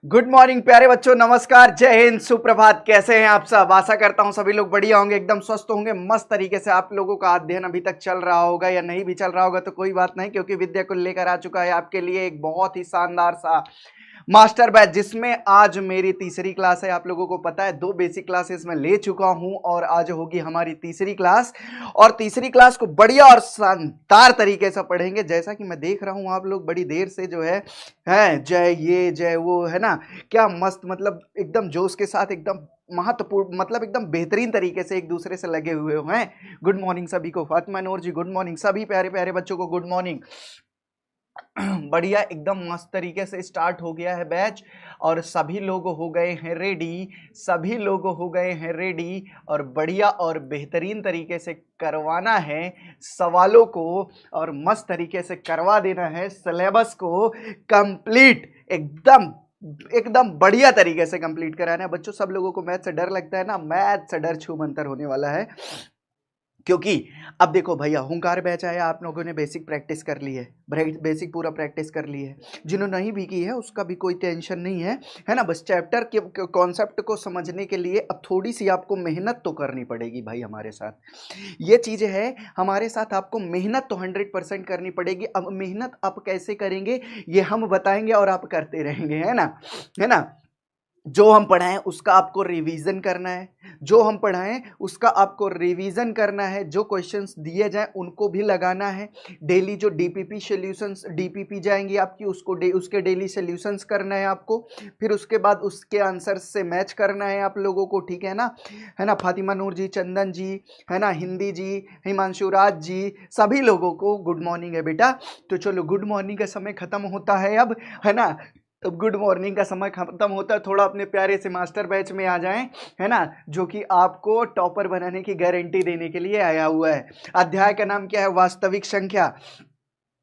Good morning प्यारे बच्चों, नमस्कार, जय हिंद, सुप्रभात। कैसे हैं आप सब? आशा करता हूं सभी लोग बढ़िया होंगे, एकदम स्वस्थ होंगे, मस्त तरीके से। आप लोगों का अध्ययन अभी तक चल रहा होगा या नहीं भी चल रहा होगा तो कोई बात नहीं, क्योंकि विद्या को लेकर आ चुका है आपके लिए एक बहुत ही शानदार सा मास्टर बैच, जिसमें आज मेरी तीसरी क्लास है। आप लोगों को पता है 2 बेसिक क्लासेस मैं ले चुका हूं और आज होगी हमारी तीसरी क्लास। और तीसरी क्लास को बढ़िया और शानदार तरीके से पढ़ेंगे। जैसा कि मैं देख रहा हूं आप लोग बड़ी देर से जो है जय ये जय वो, है ना, क्या मस्त, मतलब एकदम जोश के साथ, एकदम महत्वपूर्ण, मतलब एकदम बेहतरीन तरीके से एक दूसरे से लगे हुए हैं। गुड मॉर्निंग सभी को। फातिमा नूर जी गुड मॉर्निंग। सभी प्यारे प्यारे बच्चों को गुड मॉर्निंग। बढ़िया, एकदम मस्त तरीके से स्टार्ट हो गया है बैच और सभी लोग हो गए हैं रेडी, सभी लोग हो गए हैं रेडी और बढ़िया और बेहतरीन तरीके से करवाना है सवालों को और मस्त तरीके से करवा देना है सिलेबस को कंप्लीट, एकदम एकदम बढ़िया तरीके से कंप्लीट कराना है बच्चों। सब लोगों को मैथ से डर लगता है ना, मैथ से डर छू मंतर होने वाला है। क्योंकि अब देखो भैया, हुंकार बैच आया, आप लोगों ने बेसिक प्रैक्टिस कर ली है, बेसिक पूरा प्रैक्टिस कर ली है। जिन्होंने नहीं भी की है उसका भी कोई टेंशन नहीं है ना। बस चैप्टर के कॉन्सेप्ट को समझने के लिए अब थोड़ी सी आपको मेहनत तो करनी पड़ेगी भाई हमारे साथ। ये चीज़ें है, हमारे साथ आपको मेहनत तो 100% करनी पड़ेगी। अब मेहनत आप कैसे करेंगे ये हम बताएंगे और आप करते रहेंगे, है ना, है ना। जो हम पढ़ाएं उसका आपको रिवीजन करना है, जो हम पढ़ाएं उसका आपको रिवीजन करना है। जो क्वेश्चंस दिए जाएं उनको भी लगाना है। डेली जो डीपीपी सॉल्यूशंस, डीपीपी जाएंगी आपकी, उसके डेली सॉल्यूशंस करना है आपको। फिर उसके बाद उसके आंसर्स से मैच करना है आप लोगों को, ठीक है ना, है ना। फातिमा नूर जी, चंदन जी, है ना, हिंदी जी, हिमांशु राज जी, सभी लोगों को गुड मॉर्निंग है बेटा। तो चलो, गुड मॉर्निंग का समय खत्म होता है अब, है ना। अब गुड मॉर्निंग का समय खत्म होता है, थोड़ा अपने प्यारे से मास्टर बैच में आ जाएं, है ना, जो कि आपको टॉपर बनाने की गारंटी देने के लिए आया हुआ है। अध्याय का नाम क्या है? वास्तविक संख्या।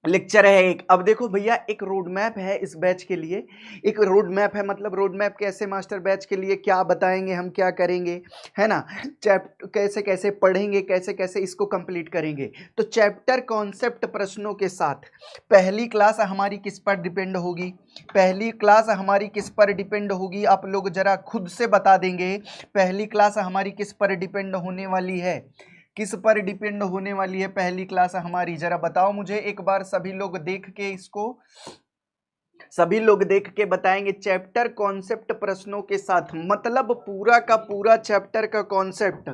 लेक्चर है एक। अब देखो भैया, एक रोड मैप है इस बैच के लिए, एक रोड मैप है, मतलब रोड मैप कैसे मास्टर बैच के लिए क्या बताएंगे, हम क्या करेंगे, है ना, चैप्टर कैसे कैसे पढ़ेंगे, कैसे कैसे इसको कंप्लीट करेंगे। तो चैप्टर कॉन्सेप्ट प्रश्नों के साथ पहली क्लास हमारी किस पर डिपेंड होगी, पहली क्लास हमारी किस पर डिपेंड होगी, आप लोग जरा खुद से बता देंगे पहली क्लास हमारी किस पर डिपेंड होने वाली है, किस पर डिपेंड होने वाली है पहली क्लास हमारी? जरा बताओ मुझे एक बार, सभी लोग देख के इसको, सभी लोग देख के बताएंगे। चैप्टर कॉन्सेप्ट प्रश्नों के साथ मतलब पूरा का पूरा चैप्टर का कॉन्सेप्ट,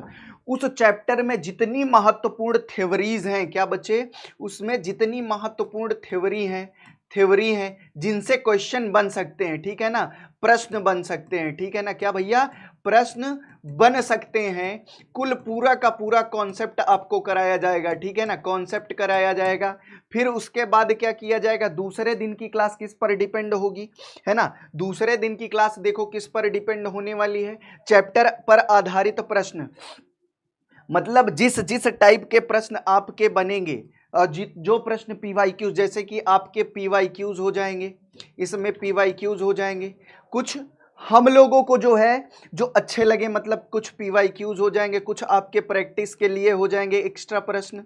उस चैप्टर में जितनी महत्वपूर्ण थ्योरीज हैं, क्या बच्चे, उसमें जितनी महत्वपूर्ण थ्योरी हैं जिनसे क्वेश्चन बन सकते हैं, ठीक है ना, प्रश्न बन सकते हैं, ठीक है ना, क्या भैया, प्रश्न बन सकते हैं। कुल पूरा का पूरा कॉन्सेप्ट आपको कराया जाएगा, ठीक है ना, कॉन्सेप्ट कराया जाएगा। फिर उसके बाद क्या किया जाएगा, दूसरे दिन की क्लास किस पर डिपेंड होगी, है ना, दूसरे दिन की क्लास देखो किस पर डिपेंड होने वाली है, चैप्टर पर आधारित प्रश्न, मतलब जिस जिस टाइप के प्रश्न आपके बनेंगे, जो प्रश्न पीवाईक्यूज, जैसे कि आपके पीवाईक्यूज हो जाएंगे, इसमें पीवाईक्यूज हो जाएंगे, कुछ हम लोगों को जो है जो अच्छे लगे, मतलब कुछ पीवाईक्यूज हो जाएंगे, कुछ आपके प्रैक्टिस के लिए हो जाएंगे एक्स्ट्रा प्रश्न,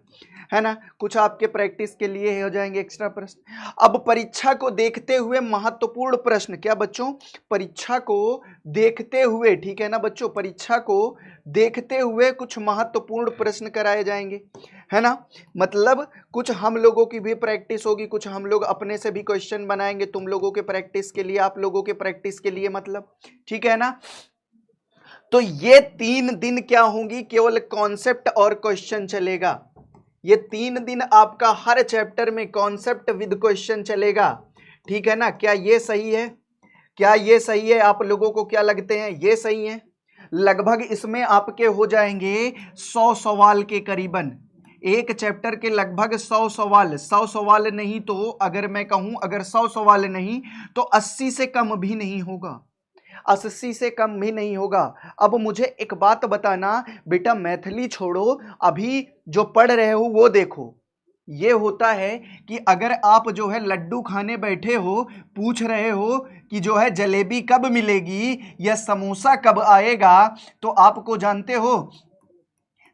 है ना, कुछ आपके प्रैक्टिस के लिए हो जाएंगे एक्स्ट्रा प्रश्न। अब परीक्षा को देखते हुए महत्वपूर्ण प्रश्न, क्या बच्चों, परीक्षा को देखते हुए, ठीक है ना बच्चों, परीक्षा को देखते हुए कुछ महत्वपूर्ण प्रश्न कराए जाएंगे, है ना। मतलब कुछ हम लोगों की भी प्रैक्टिस होगी, कुछ हम लोग अपने से भी क्वेश्चन बनाएंगे तुम लोगों के प्रैक्टिस के लिए, आप लोगों के प्रैक्टिस के लिए, मतलब, ठीक है ना। तो ये 3 दिन क्या होंगी, केवल कॉन्सेप्ट और क्वेश्चन चलेगा। ये 3 दिन आपका हर चैप्टर में कॉन्सेप्ट विद क्वेश्चन चलेगा, ठीक है ना। क्या ये सही है? क्या ये सही है? आप लोगों को क्या लगते हैं, ये सही है? लगभग इसमें आपके हो जाएंगे 100 सवाल के करीबन, एक चैप्टर के लगभग 100 सवाल, 100 सवाल नहीं तो अगर मैं कहूं, अगर 100 सवाल नहीं तो 80 से कम भी नहीं होगा, 80 से कम भी नहीं होगा। अब मुझे एक बात बताना बेटा, मैथिली छोड़ो, अभी जो पढ़ रहे हो वो देखो। ये होता है कि अगर आप जो है लड्डू खाने बैठे हो, पूछ रहे हो कि जो है जलेबी कब मिलेगी या समोसा कब आएगा, तो आपको जानते हो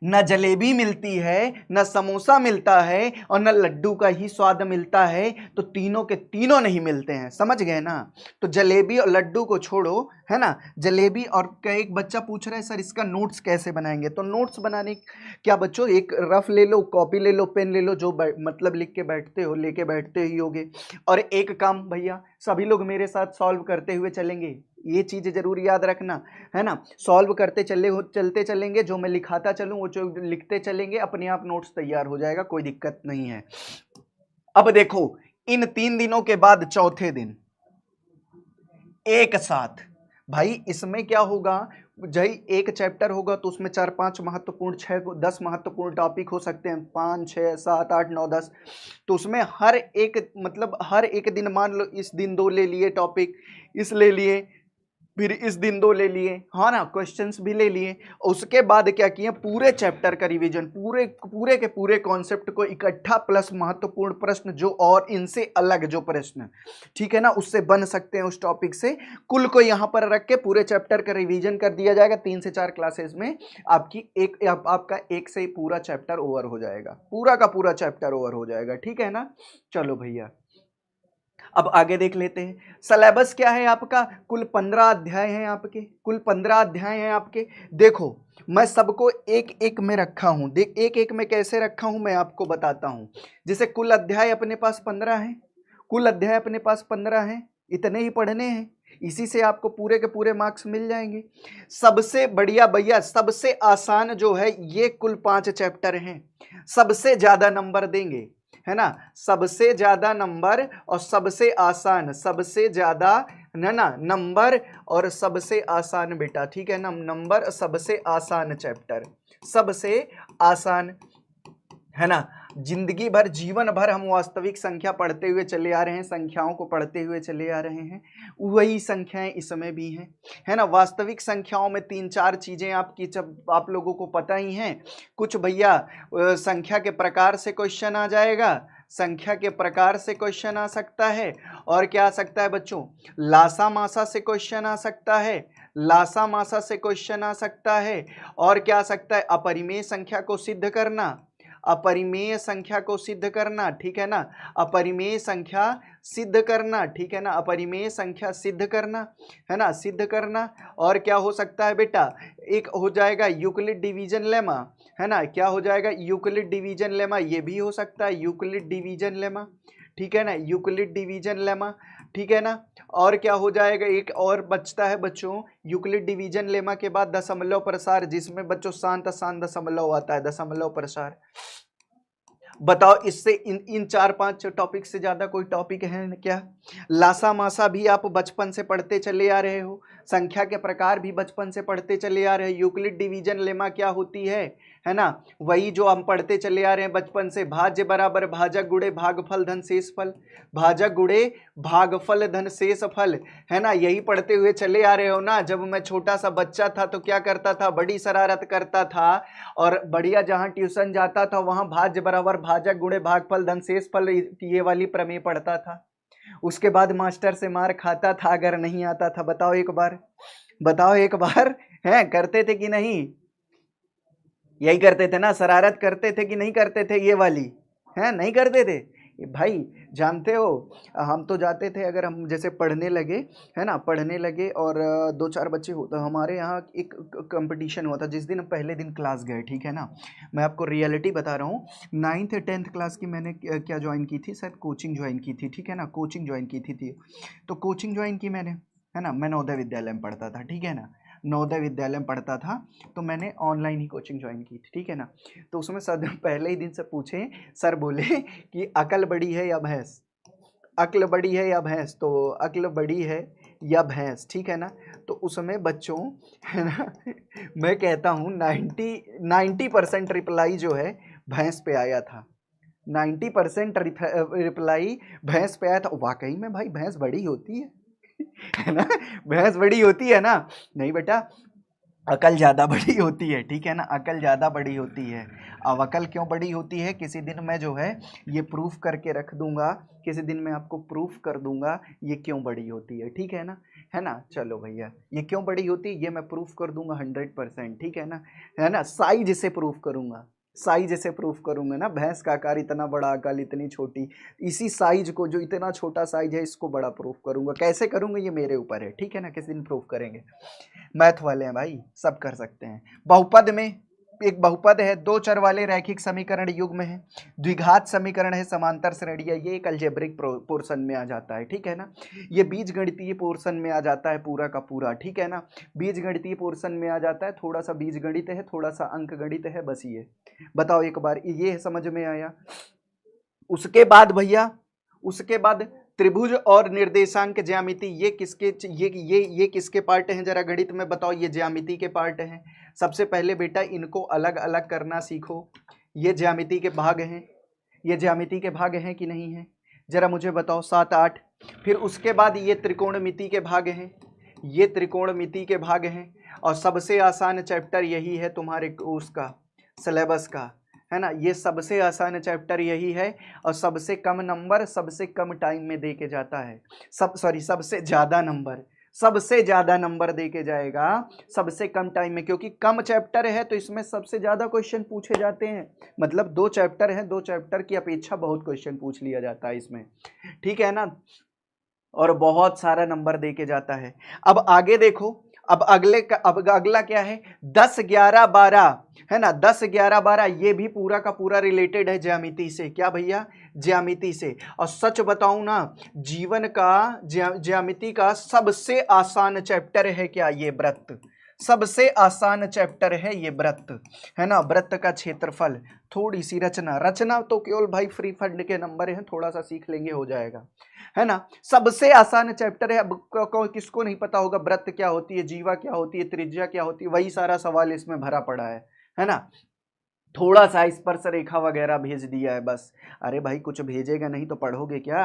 न जलेबी मिलती है, न समोसा मिलता है और न लड्डू का ही स्वाद मिलता है, तो तीनों के तीनों नहीं मिलते हैं, समझ गए ना। तो जलेबी और लड्डू को छोड़ो, है ना, जलेबी और एक बच्चा पूछ रहा है सर इसका नोट्स कैसे बनाएंगे। तो नोट्स बनाने क्या बच्चों, एक रफ ले लो, कॉपी ले लो, पेन ले लो, जो मतलब लिख के बैठते हो लेके बैठते ही होगे। और एक काम भैया सभी लोग मेरे साथ सॉल्व करते हुए चलेंगे, ये चीज जरूर याद रखना, है ना। सॉल्व करते चलते चलेंगे, जो मैं लिखाता चलूं वो जो लिखते चलेंगे, अपने आप नोट्स तैयार हो जाएगा, कोई दिक्कत नहीं है। अब देखो इन 3 दिनों के बाद चौथे दिन एक साथ, भाई इसमें क्या होगा, जही एक चैप्टर होगा तो उसमें 4-5 महत्वपूर्ण 6-10 महत्वपूर्ण टॉपिक हो सकते हैं, 5-6-7-8-9-10। तो उसमें हर एक मतलब हर एक दिन, मान लो इस दिन 2 ले लिए टॉपिक, इस ले लिए, फिर इस दिन 2 ले लिए, हाँ ना, क्वेश्चंस भी ले लिए। उसके बाद क्या किए, पूरे चैप्टर का रिवीजन, पूरे पूरे के पूरे कॉन्सेप्ट को इकट्ठा, प्लस महत्वपूर्ण प्रश्न जो और इनसे अलग जो प्रश्न, ठीक है ना, उससे बन सकते हैं उस टॉपिक से, कुल को यहाँ पर रख के पूरे चैप्टर का रिवीजन कर दिया जाएगा। 3 से 4 क्लासेस में आपका एक से ही पूरा चैप्टर ओवर हो जाएगा, पूरा का पूरा चैप्टर ओवर हो जाएगा, ठीक है ना। चलो भैया अब आगे देख लेते हैं। सिलेबस क्या है आपका, कुल 15 अध्याय हैं आपके, कुल 15 अध्याय हैं आपके। देखो मैं सबको एक एक में रखा हूं, देख एक एक में कैसे रखा हूं मैं आपको बताता हूं। जैसे कुल अध्याय अपने पास 15 हैं, कुल अध्याय अपने पास 15 हैं, इतने ही पढ़ने हैं, इसी से आपको पूरे के पूरे मार्क्स मिल जाएंगे। सबसे बढ़िया भैया, सबसे आसान जो है ये कुल 5 चैप्टर हैं, सबसे ज्यादा नंबर देंगे, है ना, सबसे ज्यादा नंबर और सबसे आसान, सबसे ज्यादा ना नंबर और सबसे आसान बेटा, ठीक है ना, नंबर सबसे आसान चैप्टर, सबसे आसान, है ना। जिंदगी भर जीवन भर हम वास्तविक संख्या पढ़ते हुए चले आ रहे हैं, संख्याओं को पढ़ते हुए चले आ रहे हैं, वही संख्याएं इसमें भी हैं, है ना। वास्तविक संख्याओं में 3-4 चीजें आपकी जब आप लोगों को पता ही हैं। कुछ भैया संख्या के प्रकार से क्वेश्चन आ जाएगा, संख्या के प्रकार से क्वेश्चन आ सकता है, और क्या आ सकता है बच्चों, लासा मासा से क्वेश्चन आ सकता है, लासा मासा से क्वेश्चन आ सकता है, और क्या आ सकता है, अपरिमेय संख्या को सिद्ध करना, अपरिमेय संख्या को सिद्ध करना, ठीक है ना, अपरिमेय संख्या सिद्ध करना, ठीक है ना, अपरिमेय संख्या सिद्ध करना, है ना, सिद्ध करना। और क्या हो सकता है बेटा, एक हो जाएगा यूक्लिड डिवीजन लेमा, है ना, क्या हो जाएगा, यूक्लिड डिवीजन लेमा, ये भी हो सकता है यूक्लिड डिवीजन लेमा, ठीक है ना, यूक्लिड डिवीजन लेमा, ठीक है ना। और क्या हो जाएगा, एक और बचता है बच्चों, यूक्लिड डिवीजन लेमा के बाद दशमलव प्रसार, जिसमें बच्चों शांत अशांत दशमलव आता है, दशमलव प्रसार। बताओ इससे इन 4-5 टॉपिक से ज्यादा कोई टॉपिक है क्या। लासा मासा भी आप बचपन से पढ़ते चले आ रहे हो, संख्या के प्रकार भी बचपन से पढ़ते चले आ रहे हैं। यूक्लिड डिवीजन लेमा क्या होती है ना, वही जो हम पढ़ते चले आ रहे हैं बचपन से, भाज्य बराबर भाजक गुणे भागफल धन शेष फल, भाजक गुणे भागफल धन शेष फल, है ना, यही पढ़ते हुए चले आ रहे हो ना। जब मैं छोटा सा बच्चा था तो क्या करता था, बड़ी शरारत करता था, और बढ़िया जहाँ ट्यूशन जाता था वहाँ भाज्य बराबर भाजक गुणे भागफल धन शेष फल ये वाली प्रमेय पढ़ता था। उसके बाद मास्टर से मार खाता था अगर नहीं आता था। बताओ एक बार, बताओ एक बार, है करते थे कि नहीं, यही करते थे ना, शरारत करते थे कि नहीं करते थे, ये वाली है नहीं करते थे भाई। जानते हो हम तो जाते थे, अगर हम जैसे पढ़ने लगे, है ना, पढ़ने लगे और 2-4 बच्चे हो, तो हमारे यहाँ एक कंपटीशन हुआ था जिस दिन हम पहले दिन क्लास गए, ठीक है ना। मैं आपको रियलिटी बता रहा हूँ, 9th 10th क्लास की मैंने क्या ज्वाइन की थी, शायद कोचिंग ज्वाइन की थी, ठीक है ना, कोचिंग ज्वाइन की थी। तो कोचिंग ज्वाइन की मैंने, है ना, मैं नवोदय विद्यालय में पढ़ता था, ठीक है ना, नवोदय विद्यालय में पढ़ता था, तो मैंने ऑनलाइन ही कोचिंग ज्वाइन की थी, ठीक है ना। तो उसमें सर पहले ही दिन से पूछे, सर बोले कि अकल बड़ी है या भैंस, अक्ल बड़ी है या भैंस, तो अक्ल बड़ी है या भैंस, ठीक है ना। तो उसमें बच्चों, है ना, मैं कहता हूँ 90% रिप्लाई जो है भैंस पे आया था, 90% रिप्लाई भैंस पे आया था। वाकई में भाई भैंस बड़ी होती है ना, भैंस बड़ी होती है ना। नहीं बेटा, अकल ज़्यादा बड़ी होती है, ठीक है ना, अकल ज़्यादा बड़ी होती है। अब अकल क्यों बड़ी होती है, किसी दिन मैं जो है ये प्रूफ करके रख दूंगा, किसी दिन मैं आपको प्रूफ कर दूंगा ये क्यों बड़ी होती है, ठीक है ना, है ना। चलो भैया, ये क्यों बड़ी होती है ये मैं प्रूफ कर दूंगा 100%, ठीक है ना। साइज से प्रूफ करूंगा, साइज से प्रूफ करूंगा ना। भैंस का आकार इतना बड़ा, अकल इतनी छोटी, इसी साइज को, जो इतना छोटा साइज है, इसको बड़ा प्रूफ करूंगा। कैसे करूंगा ये मेरे ऊपर है, ठीक है ना, किसी दिन प्रूफ करेंगे। मैथ वाले हैं भाई, सब कर सकते हैं। बहुपद में एक बहुपद है, दो चर वाले रैखिक समीकरण युग्म है, द्विघात समीकरण है, समांतर श्रेणी है, ये एक अलजेब्रिक पोर्शन में आ जाता है, ठीक है ना। ये बीज गणितीय पोर्शन में आ जाता है पूरा का पूरा, ठीक है ना। बीज गणितीय पोर्शन में आ जाता है, थोड़ा सा बीज गणित है, थोड़ा सा अंक गणित है, बस ये बताओ एक बार, ये समझ में आया। उसके बाद भैया, उसके बाद त्रिभुज और निर्देशांक ज्यामिति, ये किसके, ये किसके पार्ट हैं जरा गणित में बताओ। ये ज्यामिति के पार्ट हैं। सबसे पहले बेटा इनको अलग अलग करना सीखो। ये ज्यामिति के भाग हैं, ये ज्यामिति के भाग हैं कि नहीं है, जरा मुझे बताओ, 7 8। फिर उसके बाद ये त्रिकोणमिति के भाग हैं, ये त्रिकोणमिति के भाग हैं। और सबसे आसान चैप्टर यही है तुम्हारे उसका सिलेबस का, है ना। ये सबसे आसान चैप्टर यही है, और सबसे कम नंबर सबसे कम टाइम में दे के जाता है। सबसे ज़्यादा नंबर, सबसे ज़्यादा नंबर दे के जाएगा सबसे कम टाइम में, क्योंकि कम चैप्टर है तो इसमें सबसे ज़्यादा क्वेश्चन पूछे जाते हैं। मतलब 2 चैप्टर हैं, 2 चैप्टर की अपेक्षा बहुत क्वेश्चन पूछ लिया जाता है इसमें, ठीक है ना। और बहुत सारा नंबर दे के जाता है। अब आगे देखो, अब अगला क्या है, 10 11 12, है ना। 10 11 12 ये भी पूरा का पूरा रिलेटेड है ज्यामिति से। क्या भैया, ज्यामिति से। और सच बताऊं ना, जीवन का ज्यामिति का सबसे आसान चैप्टर है क्या, ये वृत्त। सबसे आसान चैप्टर है ये वृत्त, है ना। वृत्त का क्षेत्रफल, थोड़ी सी रचना, रचना तो केवल भाई फ्री फंड के नंबर हैं, थोड़ा सा सीख लेंगे हो जाएगा, है ना। सबसे आसान चैप्टर है। अब किसको नहीं पता होगा वृत्त क्या होती है, जीवा क्या होती है, त्रिज्या क्या होती है, वही सारा सवाल इसमें भरा पड़ा है ना। थोड़ा सा स्पर्श रेखा वगैरह भेज दिया है बस। अरे भाई कुछ भेजेगा नहीं तो पढ़ोगे क्या,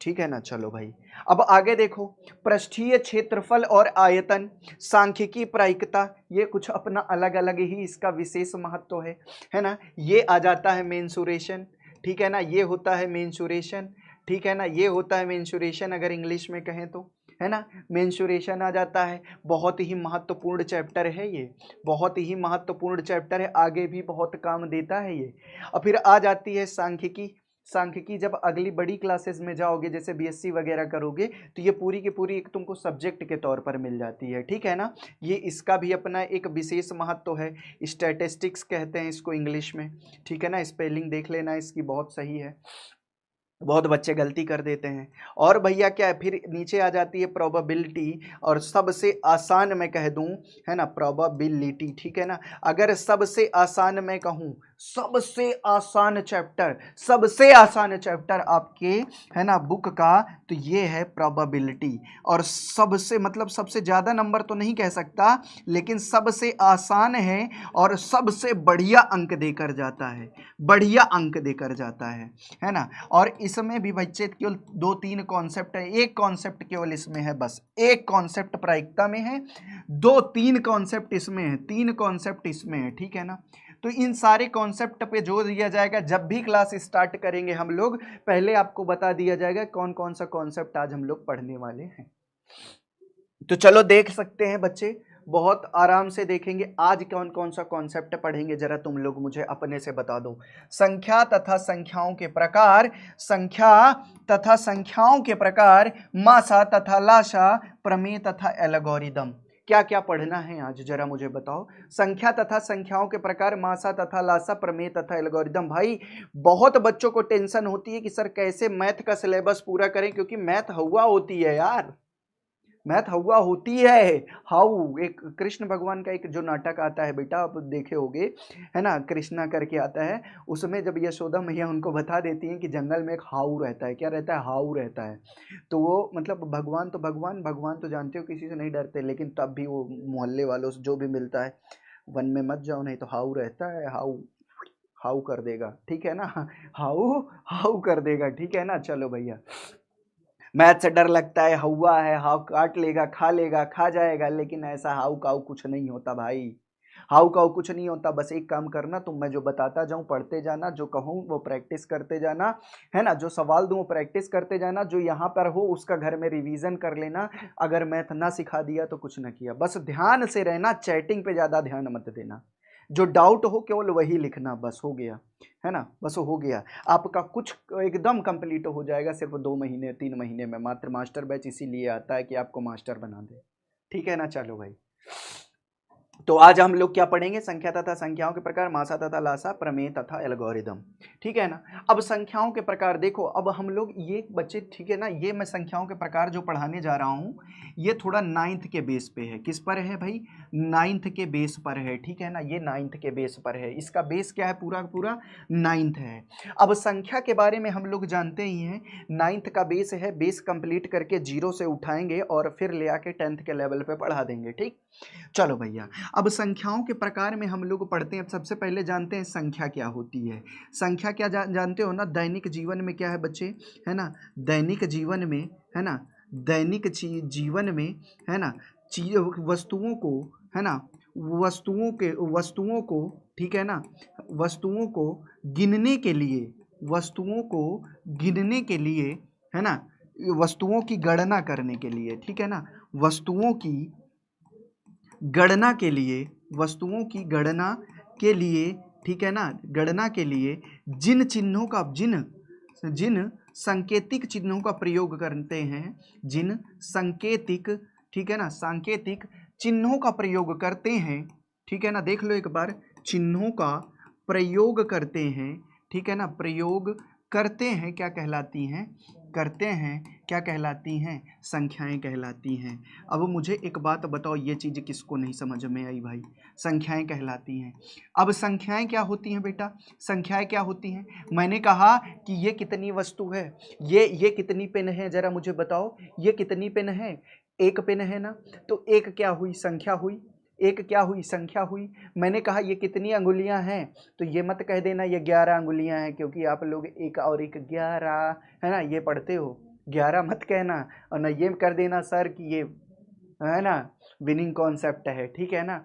ठीक है ना। चलो भाई, अब आगे देखो, पृष्ठीय क्षेत्रफल और आयतन, सांख्यिकी प्रायिकता, ये कुछ अपना अलग अलग ही इसका विशेष महत्व है ना। ये आ जाता है मेंसुरेशन, ठीक है ना, ये होता है मेंसुरेशन, ठीक है ना, ये होता है मेंसुरेशन अगर इंग्लिश में कहें तो, है ना। मेंसुरेशन आ जाता है। बहुत ही महत्वपूर्ण चैप्टर है ये, बहुत ही महत्वपूर्ण चैप्टर है, आगे भी बहुत काम देता है ये। और फिर आ जाती है सांख्यिकी। सांख्यिकी जब अगली बड़ी क्लासेस में जाओगे, जैसे बीएससी वगैरह करोगे, तो ये पूरी की पूरी एक तुमको सब्जेक्ट के तौर पर मिल जाती है, ठीक है ना। ये इसका भी अपना एक विशेष महत्व है। स्टैटिस्टिक्स कहते हैं इसको इंग्लिश में, ठीक है ना। स्पेलिंग देख लेना इसकी, बहुत सही है, बहुत बच्चे गलती कर देते हैं। और भैया क्या है, फिर नीचे आ जाती है प्रोबेबिलिटी, और सबसे आसान मैं कह दूं, है ना, प्रोबेबिलिटी, ठीक है ना। अगर सबसे आसान मैं कहूं, सबसे आसान चैप्टर, सबसे आसान चैप्टर आपके, है ना, बुक का, तो ये है प्रोबेबिलिटी। और सबसे मतलब सबसे ज़्यादा नंबर तो नहीं कह सकता, लेकिन सबसे आसान है और सबसे बढ़िया अंक देकर जाता है, बढ़िया अंक देकर जाता है ना। और इसमें भी बच्चे केवल 2-3 कॉन्सेप्ट है, एक कॉन्सेप्ट केवल इसमें है, बस एक कॉन्सेप्ट प्रायिकता में है, 2-3 कॉन्सेप्ट इसमें है, 3 कॉन्सेप्ट इसमें है, ठीक है ना। तो इन सारे कॉन्सेप्ट पे जोर दिया जाएगा। जब भी क्लास स्टार्ट करेंगे हम लोग, पहले आपको बता दिया जाएगा कौन कौन सा कॉन्सेप्ट आज हम लोग पढ़ने वाले हैं। तो चलो देख सकते हैं बच्चे, बहुत आराम से देखेंगे आज कौन कौन सा कॉन्सेप्ट पढ़ेंगे, जरा तुम लोग मुझे अपने से बता दो। संख्या तथा संख्याओं के प्रकार, संख्या तथा संख्याओं के प्रकार, मासा तथा लाशा, प्रमेय तथा एल्गोरिदम, क्या क्या पढ़ना है आज जरा मुझे बताओ। संख्या तथा संख्याओं के प्रकार, मासा तथा लाशा, प्रमेय तथा एल्गोरिदम। भाई बहुत बच्चों को टेंशन होती है कि सर कैसे मैथ का सिलेबस पूरा करें, क्योंकि मैथ हवा होती है यार, मैथ हवा होती है। हाउ, एक कृष्ण भगवान का एक जो नाटक आता है बेटा, आप देखे होगे, है ना, कृष्णा करके आता है, उसमें जब यशोदा मैया उनको बता देती हैं कि जंगल में एक हाउ रहता है, क्या रहता है, हाउ रहता है, तो वो मतलब भगवान तो भगवान, भगवान तो जानते हो किसी से नहीं डरते, लेकिन तब भी वो मोहल्ले वालों से जो भी मिलता है, वन में मत जाओ नहीं तो हाउ रहता है, हाउ हाउ कर देगा, ठीक है ना, हाउ हाउ कर देगा, ठीक है ना। चलो भैया, मैथ से डर लगता है, हवा है, हाउ काट लेगा, खा जाएगा, लेकिन ऐसा हाउ काउ कुछ नहीं होता भाई। हाउ का कुछ नहीं होता, बस एक काम करना, तुम मैं जो बताता जाऊं पढ़ते जाना, जो कहूं वो प्रैक्टिस करते जाना, है ना, जो सवाल दूं वो प्रैक्टिस करते जाना, जो यहाँ पर हो उसका घर में रिवीजन कर लेना। अगर मैथ ना सिखा दिया तो कुछ ना किया, बस ध्यान से रहना, चैटिंग पे ज़्यादा ध्यान मत देना, जो डाउट हो केवल वही लिखना, बस हो गया, है ना, बस हो गया, आपका कुछ एकदम कंप्लीट हो जाएगा सिर्फ 2 महीने 3 महीने में। मात्र मास्टर बैच इसीलिए आता है कि आपको मास्टर बना दे, ठीक है ना। चलो भाई, तो आज हम लोग क्या पढ़ेंगे, संख्या तथा संख्याओं के प्रकार, मासा तथा लासा, प्रमेय तथा एल्गोरिदम, ठीक है ना। अब संख्याओं के प्रकार देखो, अब हम लोग ये बच्चे, ठीक है ना, ये मैं संख्याओं के प्रकार जो पढ़ाने जा रहा हूँ ये थोड़ा 9th के बेस पे है। किस पर है भाई, 9th के बेस पर है, ठीक है ना, ये 9th के बेस पर है, इसका बेस क्या है, पूरा पूरा 9th है। अब संख्या के बारे में हम लोग जानते ही हैं, 9th का बेस है, बेस कंप्लीट करके 0 से उठाएंगे और फिर ले आके 10th के लेवल पे पढ़ा देंगे, ठीक। चलो भैया, अब संख्याओं के प्रकार में हम लोग पढ़ते हैं। सबसे पहले जानते हैं संख्या क्या होती है। संख्या क्या जानते हो ना, दैनिक जीवन में क्या है बच्चे, है ना, दैनिक जीवन में, है ना, दैनिक जीवन में, है ना, वस्तुओं को, है ना, वस्तुओं को, ठीक है ना, वस्तुओं को गिनने के लिए, वस्तुओं को गिनने के लिए, है ना, वस्तुओं की गणना करने के लिए, ठीक है ना, वस्तुओं की गणना के लिए, वस्तुओं की गणना के लिए, ठीक है ना, गणना के लिए जिन चिन्हों का, जिन सांकेतिक चिन्हों का प्रयोग करते हैं, जिन सांकेतिक, ठीक है ना, सांकेतिक चिन्हों का प्रयोग करते हैं, ठीक है ना, देख लो एक बार, चिन्हों का प्रयोग करते हैं, ठीक है ना, प्रयोग करते हैं, क्या कहलाती हैं, करते हैं, क्या कहलाती हैं, संख्याएं कहलाती हैं। अब मुझे एक बात बताओ, ये चीज़ किसको नहीं समझ में आई भाई, संख्याएं कहलाती हैं। अब संख्याएं क्या होती हैं बेटा, संख्याएं क्या होती हैं, मैंने कहा कि ये कितनी वस्तु है, ये कितनी पेन है, जरा मुझे बताओ, ये कितनी पेन है, एक पेन है ना, तो एक क्या हुई, संख्या हुई, एक क्या हुई, संख्या हुई। मैंने कहा ये कितनी अंगुलियां हैं, तो ये मत कह देना ये 11 अंगुलियां हैं, क्योंकि आप लोग एक और एक 11, है ना, ये पढ़ते हो, 11 मत कहना, और न ये कर देना सर कि ये, है ना, विनिंग कॉन्सेप्ट है, ठीक है ना।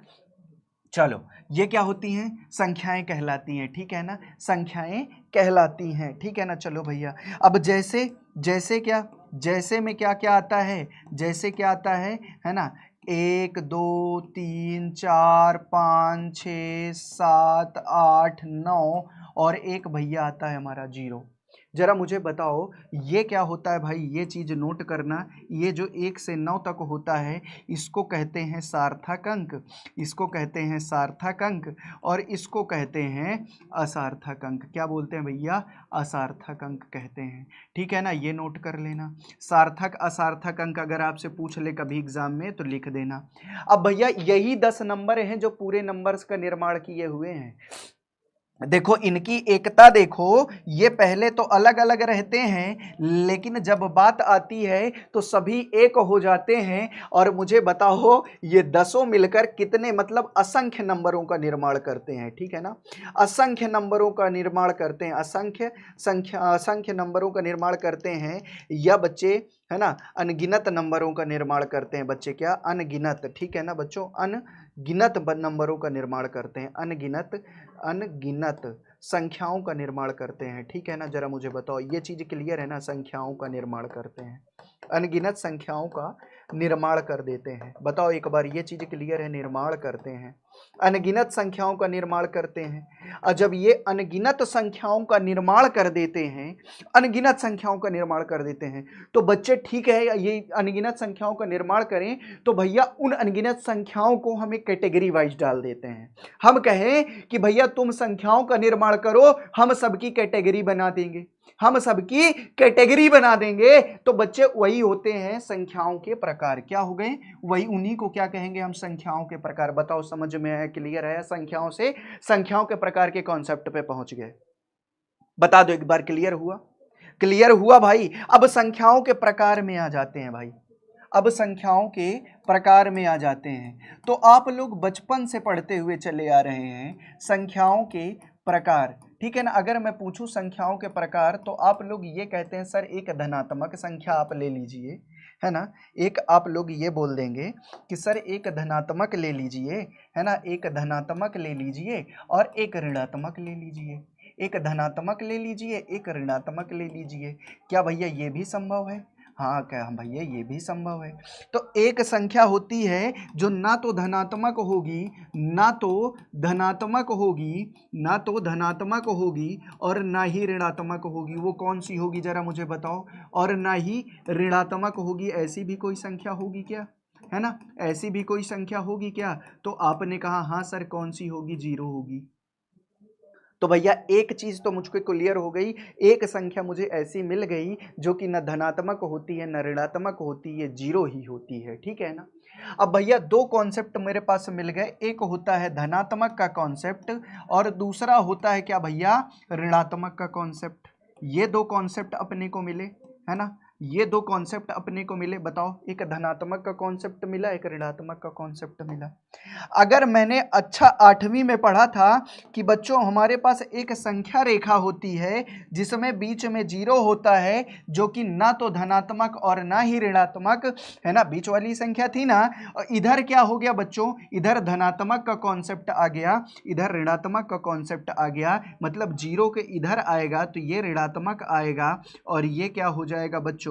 चलो, ये क्या होती हैं, संख्याएं कहलाती हैं, ठीक है ना, संख्याएं कहलाती हैं, ठीक है ना। चलो भैया, अब जैसे, जैसे क्या, जैसे में क्या क्या आता है, जैसे क्या आता है ना, 1 2 3 4 5 6 7 8 9 और एक भैया आता है हमारा 0। जरा मुझे बताओ ये क्या होता है भाई, ये चीज नोट करना, ये जो 1 से 9 तक होता है इसको कहते हैं सार्थक अंक, इसको कहते हैं सार्थक अंक, और इसको कहते हैं असार्थक अंक। क्या बोलते हैं भैया, असार्थक अंक कहते हैं, ठीक है ना, ये नोट कर लेना। सार्थक असार्थक अंक अगर आपसे पूछ ले कभी एग्जाम में तो लिख देना। अब भैया यही 10 नंबर हैं जो पूरे नंबर्स का निर्माण किए हुए हैं। देखो इनकी एकता देखो, ये पहले तो अलग अलग रहते हैं, लेकिन जब बात आती है तो सभी एक हो जाते हैं। और मुझे बताओ ये 10 मिलकर कितने, मतलब असंख्य नंबरों का निर्माण करते हैं, ठीक है ना, असंख्य नंबरों का निर्माण करते हैं, असंख्य नंबरों का निर्माण करते हैं, या बच्चे, है ना, अनगिनत नंबरों का निर्माण करते हैं बच्चे, क्या, अनगिनत, ठीक है ना बच्चों, अनगिनत नंबरों का निर्माण करते हैं, अनगिनत संख्याओं का निर्माण करते हैं, ठीक है ना। जरा मुझे बताओ ये चीज क्लियर है ना, संख्याओं का निर्माण करते हैं, अनगिनत संख्याओं का निर्माण कर देते हैं। बताओ एक बार, ये चीज क्लियर है, निर्माण करते हैं, अनगिनत संख्याओं का निर्माण करते हैं। और जब ये अनगिनत संख्याओं का निर्माण कर देते हैं, अनगिनत संख्याओं का निर्माण कर देते हैं, तो बच्चे ठीक है, ये अनगिनत संख्याओं का निर्माण करें तो भैया उन अनगिनत संख्याओं को हम एक कैटेगरी वाइज डाल देते हैं। हम कहें कि भैया तुम संख्याओं का निर्माण करो, हम सबकी कैटेगरी बना देंगे, हम सबकी कैटेगरी बना देंगे, तो बच्चे वही होते हैं संख्याओं के प्रकार। क्या हो गए, वही, उन्हीं को क्या कहेंगे हम, संख्याओं के प्रकार। बताओ समझ में है, क्लियर है, संख्याओं से संख्याओं के प्रकार के कॉन्सेप्ट पे पहुंच गए, बता दो एक बार, क्लियर हुआ, क्लियर हुआ भाई। अब संख्याओं के प्रकार में आ जाते हैं भाई, अब संख्याओं के प्रकार में आ जाते हैं। तो आप लोग बचपन से पढ़ते हुए चले आ रहे हैं संख्याओं के प्रकार, ठीक है ना। अगर मैं पूछूं संख्याओं के प्रकार तो आप लोग ये कहते हैं सर एक धनात्मक संख्या आप ले लीजिए, है ना। एक आप लोग ये बोल देंगे कि सर एक धनात्मक ले लीजिए, है ना, एक धनात्मक ले लीजिए और एक ऋणात्मक ले लीजिए, एक धनात्मक ले लीजिए, एक ऋणात्मक ले लीजिए। क्या भैया ये भी संभव है? हाँ, क्या भैया ये भी संभव है। तो एक संख्या होती है जो ना तो धनात्मक होगी, ना तो धनात्मक होगी, ना तो धनात्मक होगी और ना ही ऋणात्मक होगी। वो कौन सी होगी जरा मुझे बताओ? और ना ही ऋणात्मक होगी, ऐसी भी कोई संख्या होगी क्या? है ना, ऐसी भी कोई संख्या होगी क्या? तो आपने कहा हाँ सर, कौन सी होगी? जीरो होगी। तो भैया एक चीज तो मुझको क्लियर हो गई, एक संख्या मुझे ऐसी मिल गई जो कि न धनात्मक होती है न ऋणात्मक होती है, जीरो ही होती है। ठीक है ना। अब भैया दो कॉन्सेप्ट मेरे पास मिल गए, एक होता है धनात्मक का कॉन्सेप्ट और दूसरा होता है क्या भैया? ऋणात्मक का कॉन्सेप्ट। ये दो कॉन्सेप्ट अपने को मिले, है ना, ये दो कॉन्सेप्ट अपने को मिले। बताओ, एक धनात्मक का कॉन्सेप्ट मिला, एक ऋणात्मक का कॉन्सेप्ट मिला। अगर मैंने अच्छा 8वीं में पढ़ा था कि बच्चों हमारे पास एक संख्या रेखा होती है जिसमें बीच में जीरो होता है, जो कि ना तो धनात्मक और ना ही ऋणात्मक, है ना, बीच वाली संख्या थी ना। और इधर क्या हो गया बच्चों? इधर धनात्मक का कॉन्सेप्ट आ गया, इधर ऋणात्मक का कॉन्सेप्ट आ गया। मतलब जीरो के इधर आएगा तो ये ऋणात्मक आएगा और ये क्या हो जाएगा बच्चों?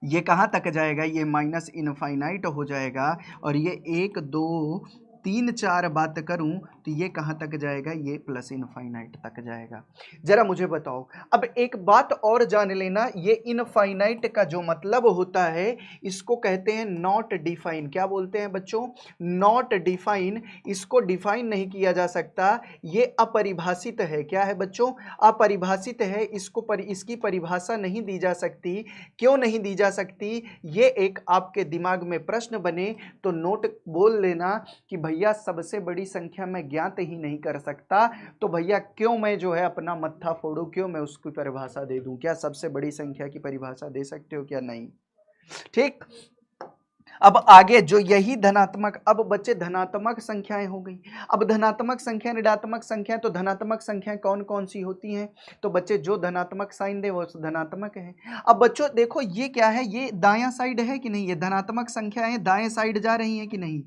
ये कहाँ तक जाएगा? ये माइनस इनफाइनाइट हो जाएगा। और ये 1 2 3 4 बात करूं तो ये कहाँ तक जाएगा? ये प्लस इनफाइनाइट तक जाएगा। जरा मुझे बताओ, अब एक बात और जान लेना, ये इनफाइनाइट का जो मतलब होता है इसको कहते हैं नॉट डिफाइन। क्या बोलते हैं बच्चों? Not define. इसको डिफाइन नहीं किया जा सकता, ये अपरिभाषित है। क्या है बच्चों? अपरिभाषित है। इसकी परिभाषा नहीं दी जा सकती। क्यों नहीं दी जा सकती? ये एक आपके दिमाग में प्रश्न बने तो नोट बोल लेना कि भैया सबसे बड़ी संख्या मैं ज्ञात ही नहीं कर सकता, तो भैया क्यों मैं जो है अपना मत्था फोड़ूं, क्यों मैं उसकी परिभाषा दे दूं? क्या सबसे बड़ी संख्या की परिभाषा दे सकते हो क्या? नहीं। ठीक। अब आगे जो यही धनात्मक, अब बच्चे धनात्मक संख्याएं हो गई। अब धनात्मक संख्या ऋणात्मक संख्या, तो धनात्मक संख्याएं कौन कौन सी होती हैं? तो बच्चे जो धनात्मक साइन दे वो धनात्मक है। अब बच्चों देखो ये क्या है? ये दायां साइड है कि नहीं? ये धनात्मक संख्याएं दाएं साइड जा रही हैं कि नहीं?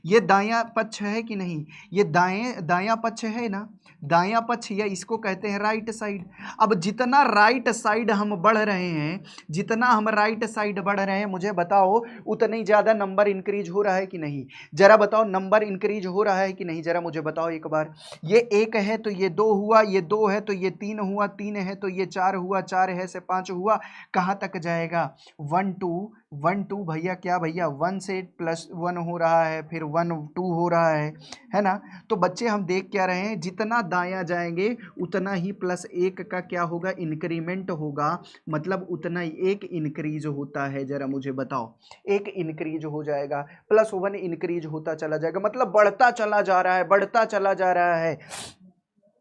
ये दायां पक्ष है कि नहीं? ये दायां पक्ष है ना, दायां पक्ष, या इसको कहते हैं राइट साइड। अब जितना राइट साइड हम बढ़ रहे हैं, जितना हम राइट साइड बढ़ रहे हैं, मुझे बताओ उतना ही ज्यादा नंबर इंक्रीज हो रहा है कि नहीं? जरा बताओ, नंबर इंक्रीज हो रहा है कि नहीं? जरा मुझे बताओ एक बार। ये 1 है तो ये 2 हुआ, ये 2 है तो ये 3 हुआ, 3 है तो ये 4 हुआ, 4 है से 5 हुआ। कहाँ तक जाएगा? 1 2 1 2 भैया, क्या भैया 1 से +1 हो रहा है, फिर 1 2 हो रहा है ना। तो बच्चे हम देख क्या रहे हैं? जितना दायां जाएंगे उतना ही +1 का क्या होगा? इंक्रीमेंट होगा। मतलब उतना ही एक इंक्रीज होता है। जरा मुझे बताओ, एक इंक्रीज हो जाएगा, +1 इंक्रीज होता चला जाएगा, मतलब बढ़ता चला जा रहा है, बढ़ता चला जा रहा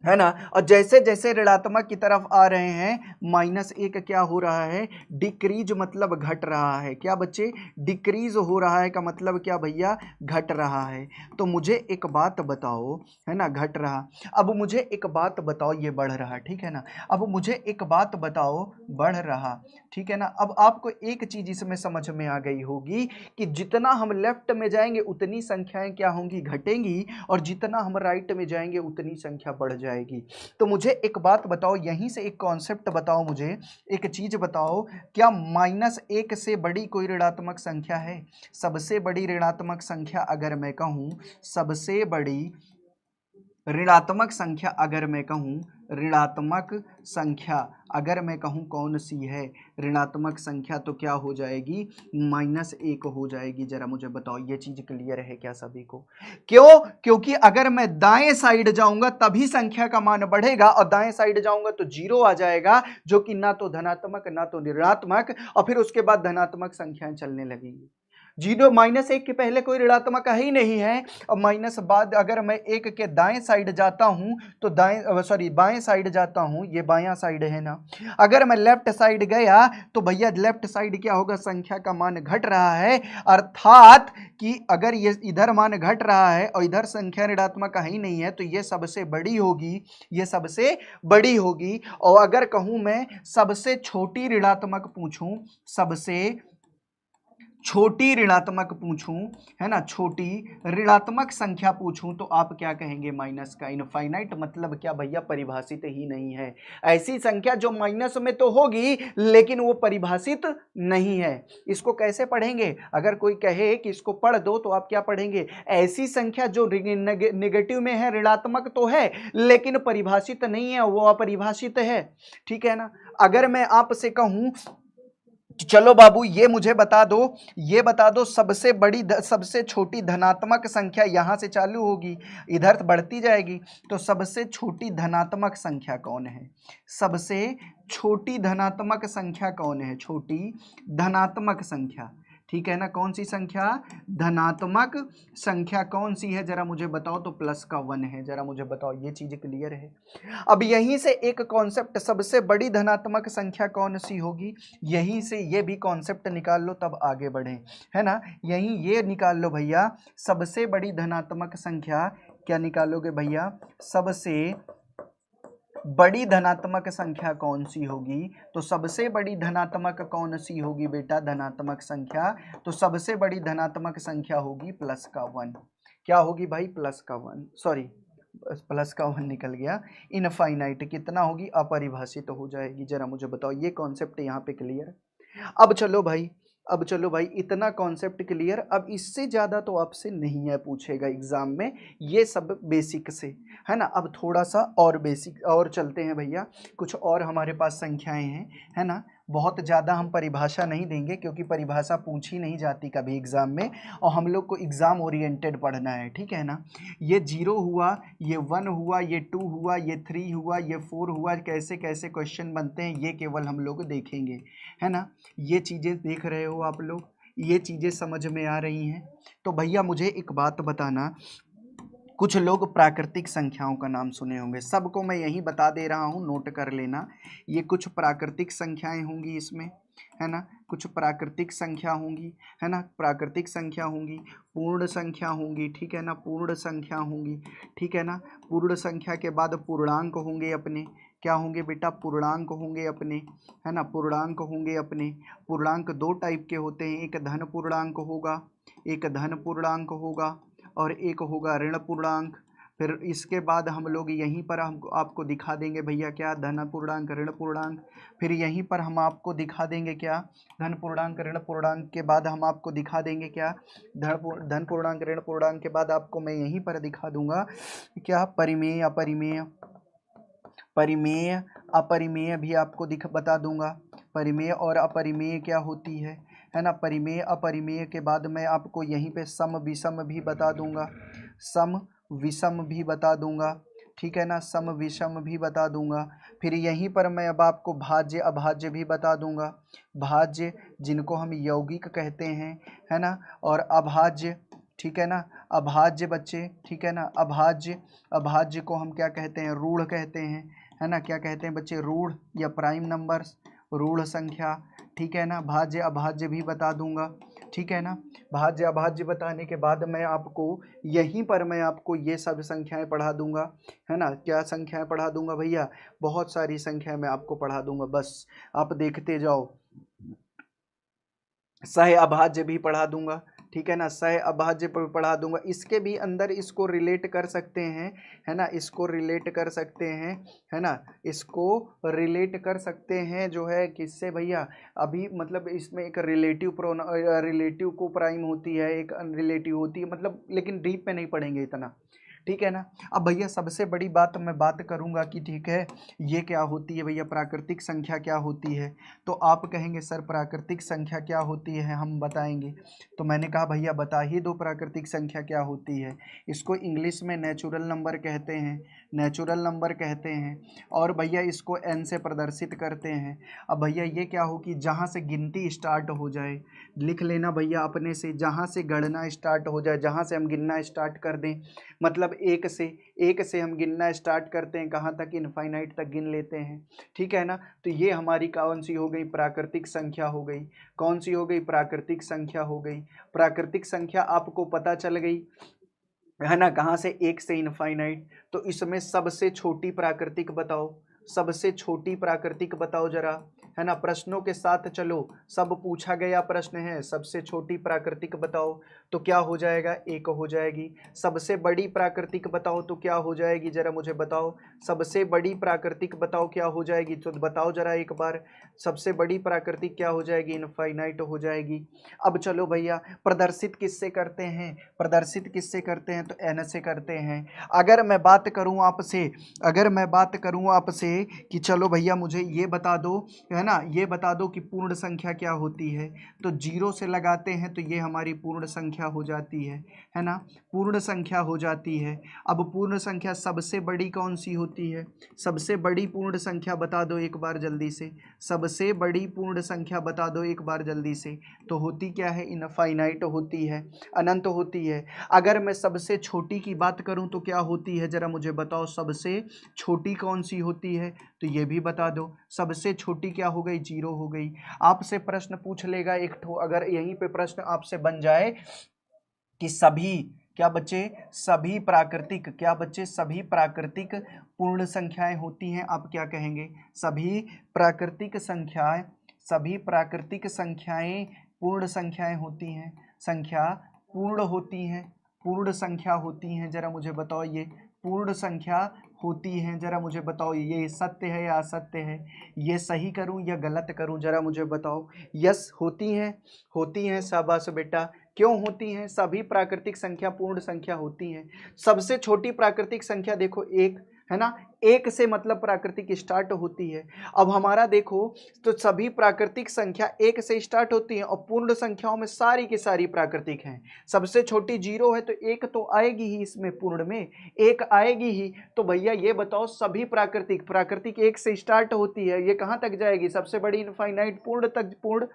है ना। और जैसे जैसे ऋणात्मक की तरफ आ रहे हैं, -1 क्या हो रहा है? डिक्रीज, मतलब घट रहा है। क्या बच्चे? डिक्रीज हो रहा है का मतलब क्या भैया? घट रहा है। तो मुझे एक बात बताओ, है ना, घट रहा। अब मुझे एक बात बताओ, ये बढ़ रहा, ठीक है ना। अब मुझे एक बात बताओ, बढ़ रहा, ठीक है ना। अब आपको एक चीज इसमें समझ में आ गई होगी कि जितना हम लेफ्ट में जाएंगे उतनी संख्याएं क्या होंगी? घटेंगी, और जितना हम राइट में जाएंगे उतनी संख्या बढ़ जाएगी। तो मुझे एक बात बताओ, यहीं से एक कॉन्सेप्ट बताओ, मुझे एक चीज बताओ, क्या -1 से बड़ी कोई ऋणात्मक संख्या है? सबसे बड़ी ऋणात्मक संख्या अगर मैं कहूं, सबसे बड़ी ऋणात्मक संख्या अगर मैं कहूं, ऋणात्मक संख्या अगर मैं कहूं कौन सी है ऋणात्मक संख्या, तो क्या हो जाएगी? -1 हो जाएगी। जरा मुझे बताओ, ये चीज क्लियर है क्या सभी को? क्यों? क्योंकि अगर मैं दाएं साइड जाऊंगा तभी संख्या का मान बढ़ेगा, और दाएं साइड जाऊंगा तो जीरो आ जाएगा, जो कि ना तो धनात्मक ना तो ऋणात्मक, और फिर उसके बाद धनात्मक संख्याएं चलने लगेंगी। जीरो -1 के पहले कोई ऋणात्मक ही नहीं है, और माइनस बाद अगर मैं 1 के दाएं साइड जाता हूं तो बाएं साइड जाता हूं, ये बायां साइड है ना। अगर मैं लेफ्ट साइड गया तो भैया लेफ्ट साइड क्या होगा? संख्या का मान घट रहा है, अर्थात कि अगर ये इधर मान घट रहा है और इधर संख्या ऋणात्मक ही नहीं है, तो ये सबसे बड़ी होगी, ये सबसे बड़ी होगी। और अगर कहूं मैं सबसे छोटी ऋणात्मक पूछूं, सबसे छोटी ऋणात्मक पूछूं, है ना, छोटी ऋणात्मक संख्या पूछूं तो आप क्या कहेंगे? माइनस का। इनफाइनाइट मतलब क्या भैया? परिभाषित ही नहीं है। ऐसी संख्या जो माइनस में तो होगी लेकिन वो परिभाषित नहीं है। इसको कैसे पढ़ेंगे? अगर कोई कहे कि इसको पढ़ दो तो आप क्या पढ़ेंगे? ऐसी संख्या जो नेगेटिव में है, ऋणात्मक तो है लेकिन परिभाषित नहीं है, वो अपरिभाषित है। ठीक है ना। अगर मैं आपसे कहूं चलो बाबू ये मुझे बता दो, ये बता दो सबसे बड़ी सबसे छोटी धनात्मक संख्या यहां से चालू होगी, इधर बढ़ती जाएगी, तो सबसे छोटी धनात्मक संख्या कौन है? सबसे छोटी धनात्मक संख्या कौन है? छोटी धनात्मक संख्या, ठीक है ना। कौन सी संख्या? धनात्मक संख्या कौन सी है जरा मुझे बताओ। तो प्लस का 1 है। जरा मुझे बताओ, ये चीज क्लियर है? अब यहीं से एक कॉन्सेप्ट, सबसे बड़ी धनात्मक संख्या कौन सी होगी, यहीं से ये भी कॉन्सेप्ट निकाल लो तब आगे बढ़े, है ना। यहीं ये निकाल लो भैया, सबसे बड़ी धनात्मक संख्या क्या निकालोगे भैया? सबसे बड़ी धनात्मक संख्या कौन सी होगी? तो सबसे बड़ी धनात्मक कौन सी होगी बेटा? धनात्मक संख्या, तो सबसे बड़ी धनात्मक संख्या होगी प्लस का 1। क्या होगी भाई? प्लस का 1, सॉरी प्लस का 1 निकल गया। इनफाइनाइट कितना होगी? अपरिभाषित हो जाएगी। जरा मुझे बताओ, ये कॉन्सेप्ट यहाँ पे क्लियर है? अब चलो भाई इतना कॉन्सेप्ट क्लियर। अब इससे ज़्यादा तो आपसे नहीं है पूछेगा एग्जाम में, ये सब बेसिक से, है ना। अब थोड़ा सा और बेसिक और चलते हैं भैया, कुछ और हमारे पास संख्याएं हैं, है ना। बहुत ज़्यादा हम परिभाषा नहीं देंगे क्योंकि परिभाषा पूछी नहीं जाती कभी एग्ज़ाम में, और हम लोग को एग्ज़ाम ओरिएंटेड पढ़ना है, ठीक है ना। ये 0 हुआ, ये 1 हुआ, ये 2 हुआ, ये 3 हुआ, ये 4 हुआ, कैसे कैसे क्वेश्चन बनते हैं ये केवल हम लोग देखेंगे, है ना। ये चीज़ें देख रहे हो आप लोग, ये चीज़ें समझ में आ रही हैं? तो भैया मुझे एक बात बताना, कुछ लोग प्राकृतिक संख्याओं का नाम सुने होंगे, सबको मैं यही बता दे रहा हूँ, नोट कर लेना। ये कुछ प्राकृतिक संख्याएं होंगी इसमें, है ना। कुछ प्राकृतिक संख्या होंगी, है ना, प्राकृतिक संख्या होंगी, पूर्ण संख्या होंगी, ठीक है ना, पूर्ण संख्या होंगी, ठीक है ना। पूर्ण संख्या के बाद पूर्णांक होंगे अपने, क्या होंगे बेटा? पूर्णांक होंगे अपने, है ना, पूर्णांक होंगे अपने। पूर्णांक दो टाइप के होते हैं, एक धन पूर्णांक होगा, एक धन पूर्णांक होगा, और एक होगा ऋण पूर्णांक। फिर इसके बाद हम लोग यहीं पर हम आपको दिखा देंगे भैया क्या? धन पूर्णांक, ऋण पूर्णांक। फिर यहीं पर हम आपको दिखा देंगे क्या? धन पूर्णांक, ऋण पूर्णांक के बाद हम आपको दिखा देंगे क्या? धन पूर्णांक, ऋण पूर्णांक के बाद आपको मैं यहीं पर दिखा दूंगा क्या? परिमेय, अपरिमेय, परिमेय अपरिमेय भी आपको बता दूंगा। परिमेय और अपरिमेय क्या होती है ना। परिमेय अपरिमेय के बाद मैं आपको यहीं पे सम विषम भी बता दूंगा, सम विषम भी बता दूंगा, ठीक है ना, सम विषम भी बता दूंगा। फिर यहीं पर मैं अब आपको भाज्य अभाज्य भी बता दूंगा। भाज्य जिनको हम यौगिक कहते हैं, है ना, और अभाज्य, ठीक है ना, अभाज्य बच्चे, ठीक है ना, अभाज्य, अभाज्य को हम क्या कहते हैं? रूढ़ कहते हैं, है ना। क्या कहते हैं बच्चे? रूढ़ या प्राइम नंबर्स, रूढ़ संख्या, ठीक है ना। भाज्य अभाज्य भी बता दूंगा, ठीक है ना। भाज्य अभाज्य बताने के बाद मैं आपको यहीं पर मैं आपको ये सब संख्याएं पढ़ा दूंगा, है ना। क्या संख्याएं पढ़ा दूंगा भैया? बहुत सारी संख्याएं मैं आपको पढ़ा दूंगा, बस आप देखते जाओ। सह अभाज्य भी पढ़ा दूंगा, ठीक है ना, सह अभाज्य पर पढ़ा दूंगा। इसके भी अंदर इसको रिलेट कर सकते हैं, है ना, इसको रिलेट कर सकते हैं, है ना, इसको रिलेट कर सकते हैं जो है किससे भैया? अभी मतलब इसमें एक रिलेटिव को प्राइम होती है, एक अनरिलेटिव होती है, मतलब लेकिन डीप में नहीं पढ़ेंगे इतना, ठीक है ना। अब भैया सबसे बड़ी बात मैं बात करूंगा कि ठीक है ये क्या होती है भैया? प्राकृतिक संख्या क्या होती है? तो आप कहेंगे सर प्राकृतिक संख्या क्या होती है, हम बताएंगे। तो मैंने कहा भैया बता ही दो प्राकृतिक संख्या क्या होती है। इसको इंग्लिश में नेचुरल नंबर कहते हैं, नेचुरल नंबर कहते हैं, और भैया इसको एन से प्रदर्शित करते हैं। अब भैया ये क्या हो कि जहाँ से गिनती स्टार्ट हो जाए, लिख लेना भैया अपने से, जहाँ से गणना स्टार्ट हो जाए, जहाँ से हम गिनना स्टार्ट कर दें, मतलब एक से हम गिनना स्टार्ट करते हैं, कहाँ तक? इनफाइनाइट तक गिन लेते हैं, ठीक है ना। तो ये हमारी कौन सी हो गई? प्राकृतिक संख्या हो गई। कौन सी हो गई? प्राकृतिक संख्या हो गई। प्राकृतिक संख्या आपको पता चल गई, है ना, कहाँ से? एक से इनफाइनाइट। तो इसमें सबसे छोटी प्राकृतिक बताओ, सबसे छोटी प्राकृतिक बताओ जरा, है ना। प्रश्नों के साथ चलो, सब पूछा गया प्रश्न है। सबसे छोटी प्राकृतिक बताओ तो क्या हो जाएगा, 1 हो जाएगी। सबसे बड़ी प्राकृतिक बताओ तो क्या हो जाएगी, जरा मुझे बताओ। सबसे बड़ी प्राकृतिक बताओ क्या हो जाएगी, तो बताओ जरा एक बार। सबसे बड़ी प्राकृतिक क्या हो जाएगी, इनफाइनाइट हो जाएगी। अब चलो भैया, प्रदर्शित किससे करते हैं, प्रदर्शित किससे करते हैं, तो n से करते हैं। अगर मैं बात करूं आपसे, अगर मैं बात करूं आपसे कि चलो भैया मुझे ये बता दो, है ना, ये बता दो कि पूर्ण संख्या क्या होती है, तो 0 से लगाते हैं तो ये हमारी पूर्ण संख्या हो जाती है ना, पूर्ण संख्या हो जाती है। अब पूर्ण संख्या सबसे बड़ी कौन सी होती है, सबसे बड़ी पूर्ण संख्या बता दो एक बार जल्दी से, सबसे बड़ी पूर्ण संख्या बता दो एक बार जल्दी से। तो होती क्या है, इनफाइनाइट होती है, अनंत होती है। अगर मैं सबसे छोटी की बात करूं तो क्या होती है, जरा मुझे बताओ। सबसे छोटी कौन सी होती है, तो ये भी बता दो। सबसे छोटी क्या हो गई, 0 हो गई। आपसे प्रश्न पूछ लेगा एक ठो, अगर यहीं पे प्रश्न आपसे बन जाए कि सभी, क्या बच्चे, सभी प्राकृतिक, क्या बच्चे, सभी प्राकृतिक पूर्ण संख्याएं होती हैं, आप क्या कहेंगे। सभी प्राकृतिक संख्याएं, सभी प्राकृतिक संख्याएं पूर्ण संख्याएं होती हैं, संख्या पूर्ण होती हैं, पूर्ण संख्या होती हैं, जरा मुझे बताओ। ये पूर्ण संख्या होती हैं, जरा मुझे बताओ ये सत्य है या असत्य है, ये सही करूं या गलत करूं, जरा मुझे बताओ। यस, होती हैं, होती हैं, शाबाश बेटा। क्यों होती हैं, सभी प्राकृतिक संख्या पूर्ण संख्या होती हैं। सबसे छोटी प्राकृतिक संख्या देखो 1, है ना, 1 से मतलब प्राकृतिक स्टार्ट होती है। अब हमारा देखो, तो सभी प्राकृतिक संख्या 1 से स्टार्ट होती है, और पूर्ण संख्याओं में सारी की सारी प्राकृतिक हैं। सबसे छोटी 0 है तो 1 तो आएगी ही, इसमें पूर्ण में 1 आएगी ही। तो भैया ये बताओ, सभी प्राकृतिक, प्राकृतिक 1 से स्टार्ट होती है, ये कहाँ तक जाएगी, सबसे बड़ी इनफाइनाइट पूर्ण तक, पूर्ण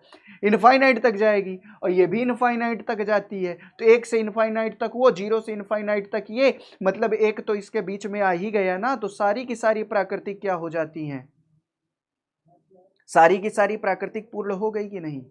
इनफाइनाइट तक जाएगी, और ये भी इनफाइनाइट तक जाती है। तो 1 से इनफाइनाइट तक वो, 0 से इनफाइनाइट तक ये, मतलब 1 तो इसके बीच में आ ही गया ना। तो सारी की सारी प्राकृतिक क्या हो जाती हैं, सारी की सारी प्राकृतिक पूर्ण हो गई कि नहीं,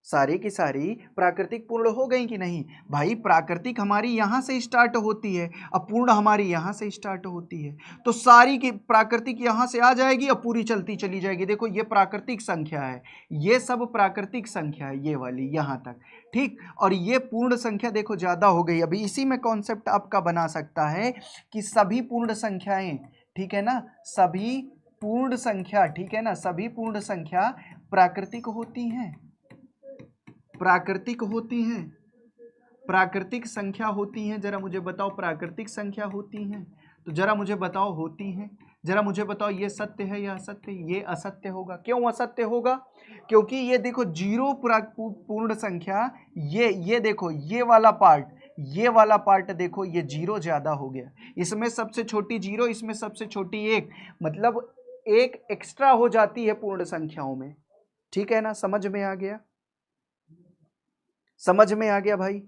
सारी की सारी प्राकृतिक पूर्ण हो गई कि नहीं। भाई प्राकृतिक हमारी यहां से स्टार्ट होती है, अब पूर्ण हमारी यहां से स्टार्ट होती है, तो सारी की प्राकृतिक यहां से आ जाएगी और पूरी चलती चली जाएगी। देखो ये प्राकृतिक संख्या है, ये सब प्राकृतिक संख्या है, ये वाली यहां तक, ठीक। और ये पूर्ण संख्या देखो ज्यादा हो गई। अभी इसी में कॉन्सेप्ट आपका बना सकता है कि सभी पूर्ण संख्याएं, ठीक है ना, सभी पूर्ण संख्या, ठीक है ना, सभी पूर्ण संख्या प्राकृतिक होती हैं, प्राकृतिक होती हैं, प्राकृतिक संख्या होती हैं, जरा मुझे बताओ, प्राकृतिक संख्या होती हैं, तो जरा मुझे बताओ, होती हैं। जरा मुझे बताओ ये सत्य है या असत्य, ये असत्य होगा। क्यों असत्य होगा, क्योंकि ये देखो 0 पूर्ण संख्या, ये देखो ये वाला पार्ट, ये वाला पार्ट देखो, ये 0 ज्यादा हो गया, इसमें सबसे छोटी 0, इसमें सबसे छोटी 1, मतलब 1 एक्स्ट्रा हो जाती है पूर्ण संख्याओं में, ठीक है ना। समझ में आ गया, समझ में आ गया भाई,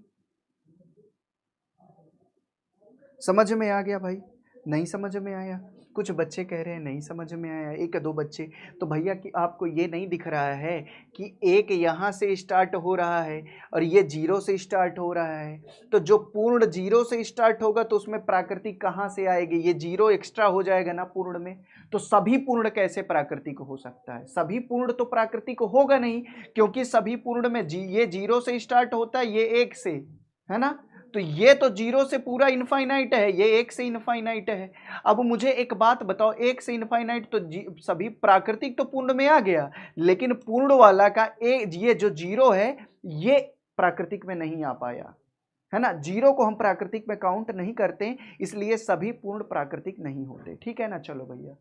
समझ में आ गया भाई, नहीं समझ में आया। कुछ बच्चे कह रहे हैं नहीं समझ में आया, 1-2 बच्चे। तो भैया कि आपको ये नहीं दिख रहा है कि 1 यहाँ से स्टार्ट हो रहा है और ये 0 से स्टार्ट हो रहा है, तो जो पूर्ण 0 से स्टार्ट होगा तो उसमें प्राकृतिक कहाँ से आएगी, ये 0 एक्स्ट्रा हो जाएगा ना पूर्ण में। तो सभी पूर्ण कैसे प्राकृतिक हो सकता है, सभी पूर्ण तो प्राकृतिक होगा नहीं, क्योंकि सभी पूर्ण में ये 0 से स्टार्ट होता है, ये 1 से, है ना। तो ये तो 0 से पूरा इनफाइनाइट है, ये 1 से इनफाइनाइट है। अब मुझे एक बात बताओ, 1 से इनफाइनाइट तो सभी प्राकृतिक तो पूर्ण में आ गया, लेकिन पूर्ण वाला का ये जो 0 है ये प्राकृतिक में नहीं आ पाया, है ना। 0 को हम प्राकृतिक में काउंट नहीं करते, इसलिए सभी पूर्ण प्राकृतिक नहीं होते, ठीक है ना। चलो भैया,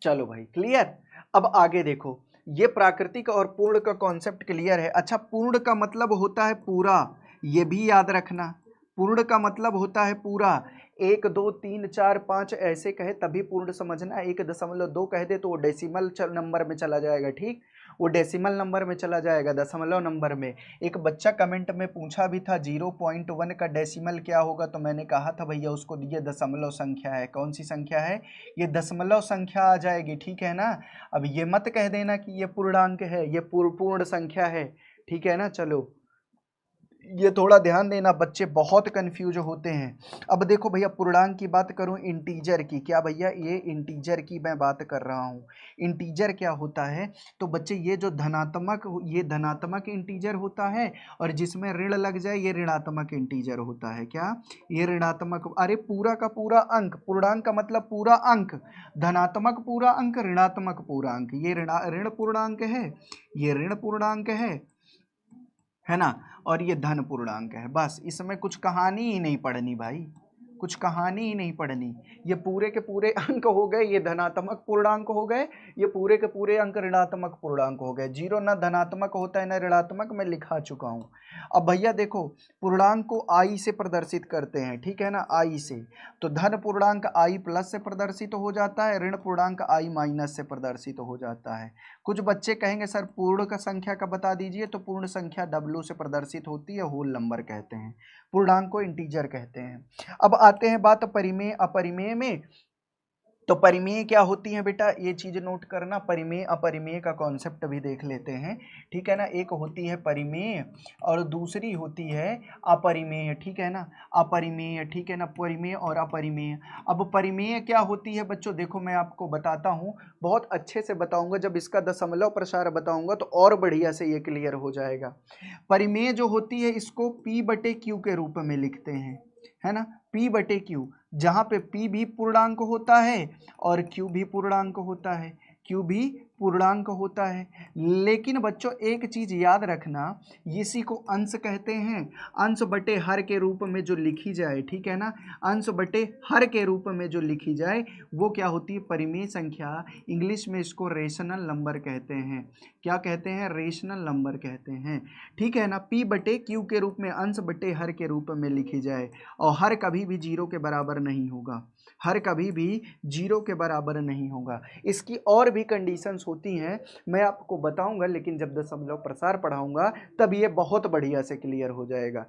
चलो भाई, क्लियर। अब आगे देखो, ये प्राकृतिक और पूर्ण का कॉन्सेप्ट क्लियर है। अच्छा, पूर्ण का मतलब होता है पूरा, ये भी याद रखना, पूर्ण का मतलब होता है पूरा। 1 2 3 4 5 ऐसे कहे तभी पूर्ण समझना, 1.2 कह दे तो वो डेसिमल नंबर में चला जाएगा, ठीक, वो डेसिमल नंबर में चला जाएगा, दशमलव नंबर में। एक बच्चा कमेंट में पूछा भी था 0.1 का डेसिमल क्या होगा, तो मैंने कहा था भैया उसको, ये दशमलव संख्या है। कौन सी संख्या है, ये दशमलव संख्या आ जाएगी, ठीक है ना। अब ये मत कह देना कि ये पूर्णांक है, ये पूर्ण संख्या है, ठीक है ना। चलो ये थोड़ा ध्यान देना, बच्चे बहुत कंफ्यूज होते हैं। अब देखो भैया, पूर्णांक की बात करूं, इंटीजर की, क्या भैया ये इंटीजर की मैं बात कर रहा हूं। इंटीजर क्या होता है, तो बच्चे ये जो धनात्मक, ये धनात्मक इंटीजर होता है, और जिसमें ऋण लग जाए ये ऋणात्मक इंटीजर होता है। क्या ये ऋणात्मक, अरे पूरा का पूरा अंक, पूर्णांक का मतलब पूरा अंक, धनात्मक पूरा अंक, ऋणात्मक पूरा अंक, ये ऋण पूर्णांक है, ये ऋण पूर्णांक है ना, और ये धन पूर्णांक है। बस इसमें कुछ कहानी ही नहीं पढ़नी भाई, कुछ कहानी ही नहीं पढ़नी। ये पूरे के पूरे अंक हो गए, ये धनात्मक पूर्णांक हो गए, ये पूरे के पूरे अंक ऋणात्मक पूर्णांक हो गए। जीरो ना धनात्मक होता है ना ऋणात्मक, मैं लिखा चुका हूं। अब भैया देखो, पूर्णांक को आई से प्रदर्शित करते हैं, ठीक है ना, आई से। तो धन पूर्णांक आई प्लस से प्रदर्शित हो जाता है, ऋण पूर्णांक आई माइनस से प्रदर्शित हो जाता है। कुछ बच्चे कहेंगे सर पूर्ण का संख्या का बता दीजिए, तो पूर्ण संख्या डब्ल्यू से प्रदर्शित होती है, होल नंबर कहते हैं, पूर्णांक को इंटीजर कहते हैं। अब आते हैं बात परिमेय अपरिमेय में। तो परिमेय क्या होती है बेटा, ये चीज नोट करना, परिमेय अपरिमेय का कॉन्सेप्ट भी देख लेते हैं, ठीक है ना। एक होती है परिमेय और दूसरी होती है अपरिमेय, ठीक है ना, अपरिमेय, ठीक है ना, परिमेय और अपरिमेय। अब परिमेय क्या होती है बच्चों, देखो मैं आपको बताता हूँ, बहुत अच्छे से बताऊंगा, जब इसका दशमलव प्रसार बताऊंगा तो और बढ़िया से ये क्लियर हो जाएगा। परिमेय जो होती है इसको P/Q के रूप में लिखते हैं, है ना, P/Q, जहां पे P भी पूर्णांक होता है और Q भी पूर्णांक होता है, Q भी पूर्णांक होता है। लेकिन बच्चों एक चीज याद रखना, इसी को अंश कहते हैं, अंश बटे हर के रूप में जो लिखी जाए, ठीक है ना, अंश बटे हर के रूप में जो लिखी जाए वो क्या होती है, परिमेय संख्या। इंग्लिश में इसको रेशनल नंबर कहते हैं। क्या कहते हैं, रेशनल नंबर कहते हैं, ठीक है ना। P/Q के रूप में अंश बटे हर के रूप में लिखी जाए, और हर कभी भी जीरो के बराबर नहीं होगा, हर कभी भी जीरो के बराबर नहीं होगा। इसकी और भी कंडीशंस होती हैं, मैं आपको बताऊंगा, लेकिन जब दशमलव प्रसार पढ़ाऊंगा तब ये बहुत बढ़िया से क्लियर हो जाएगा।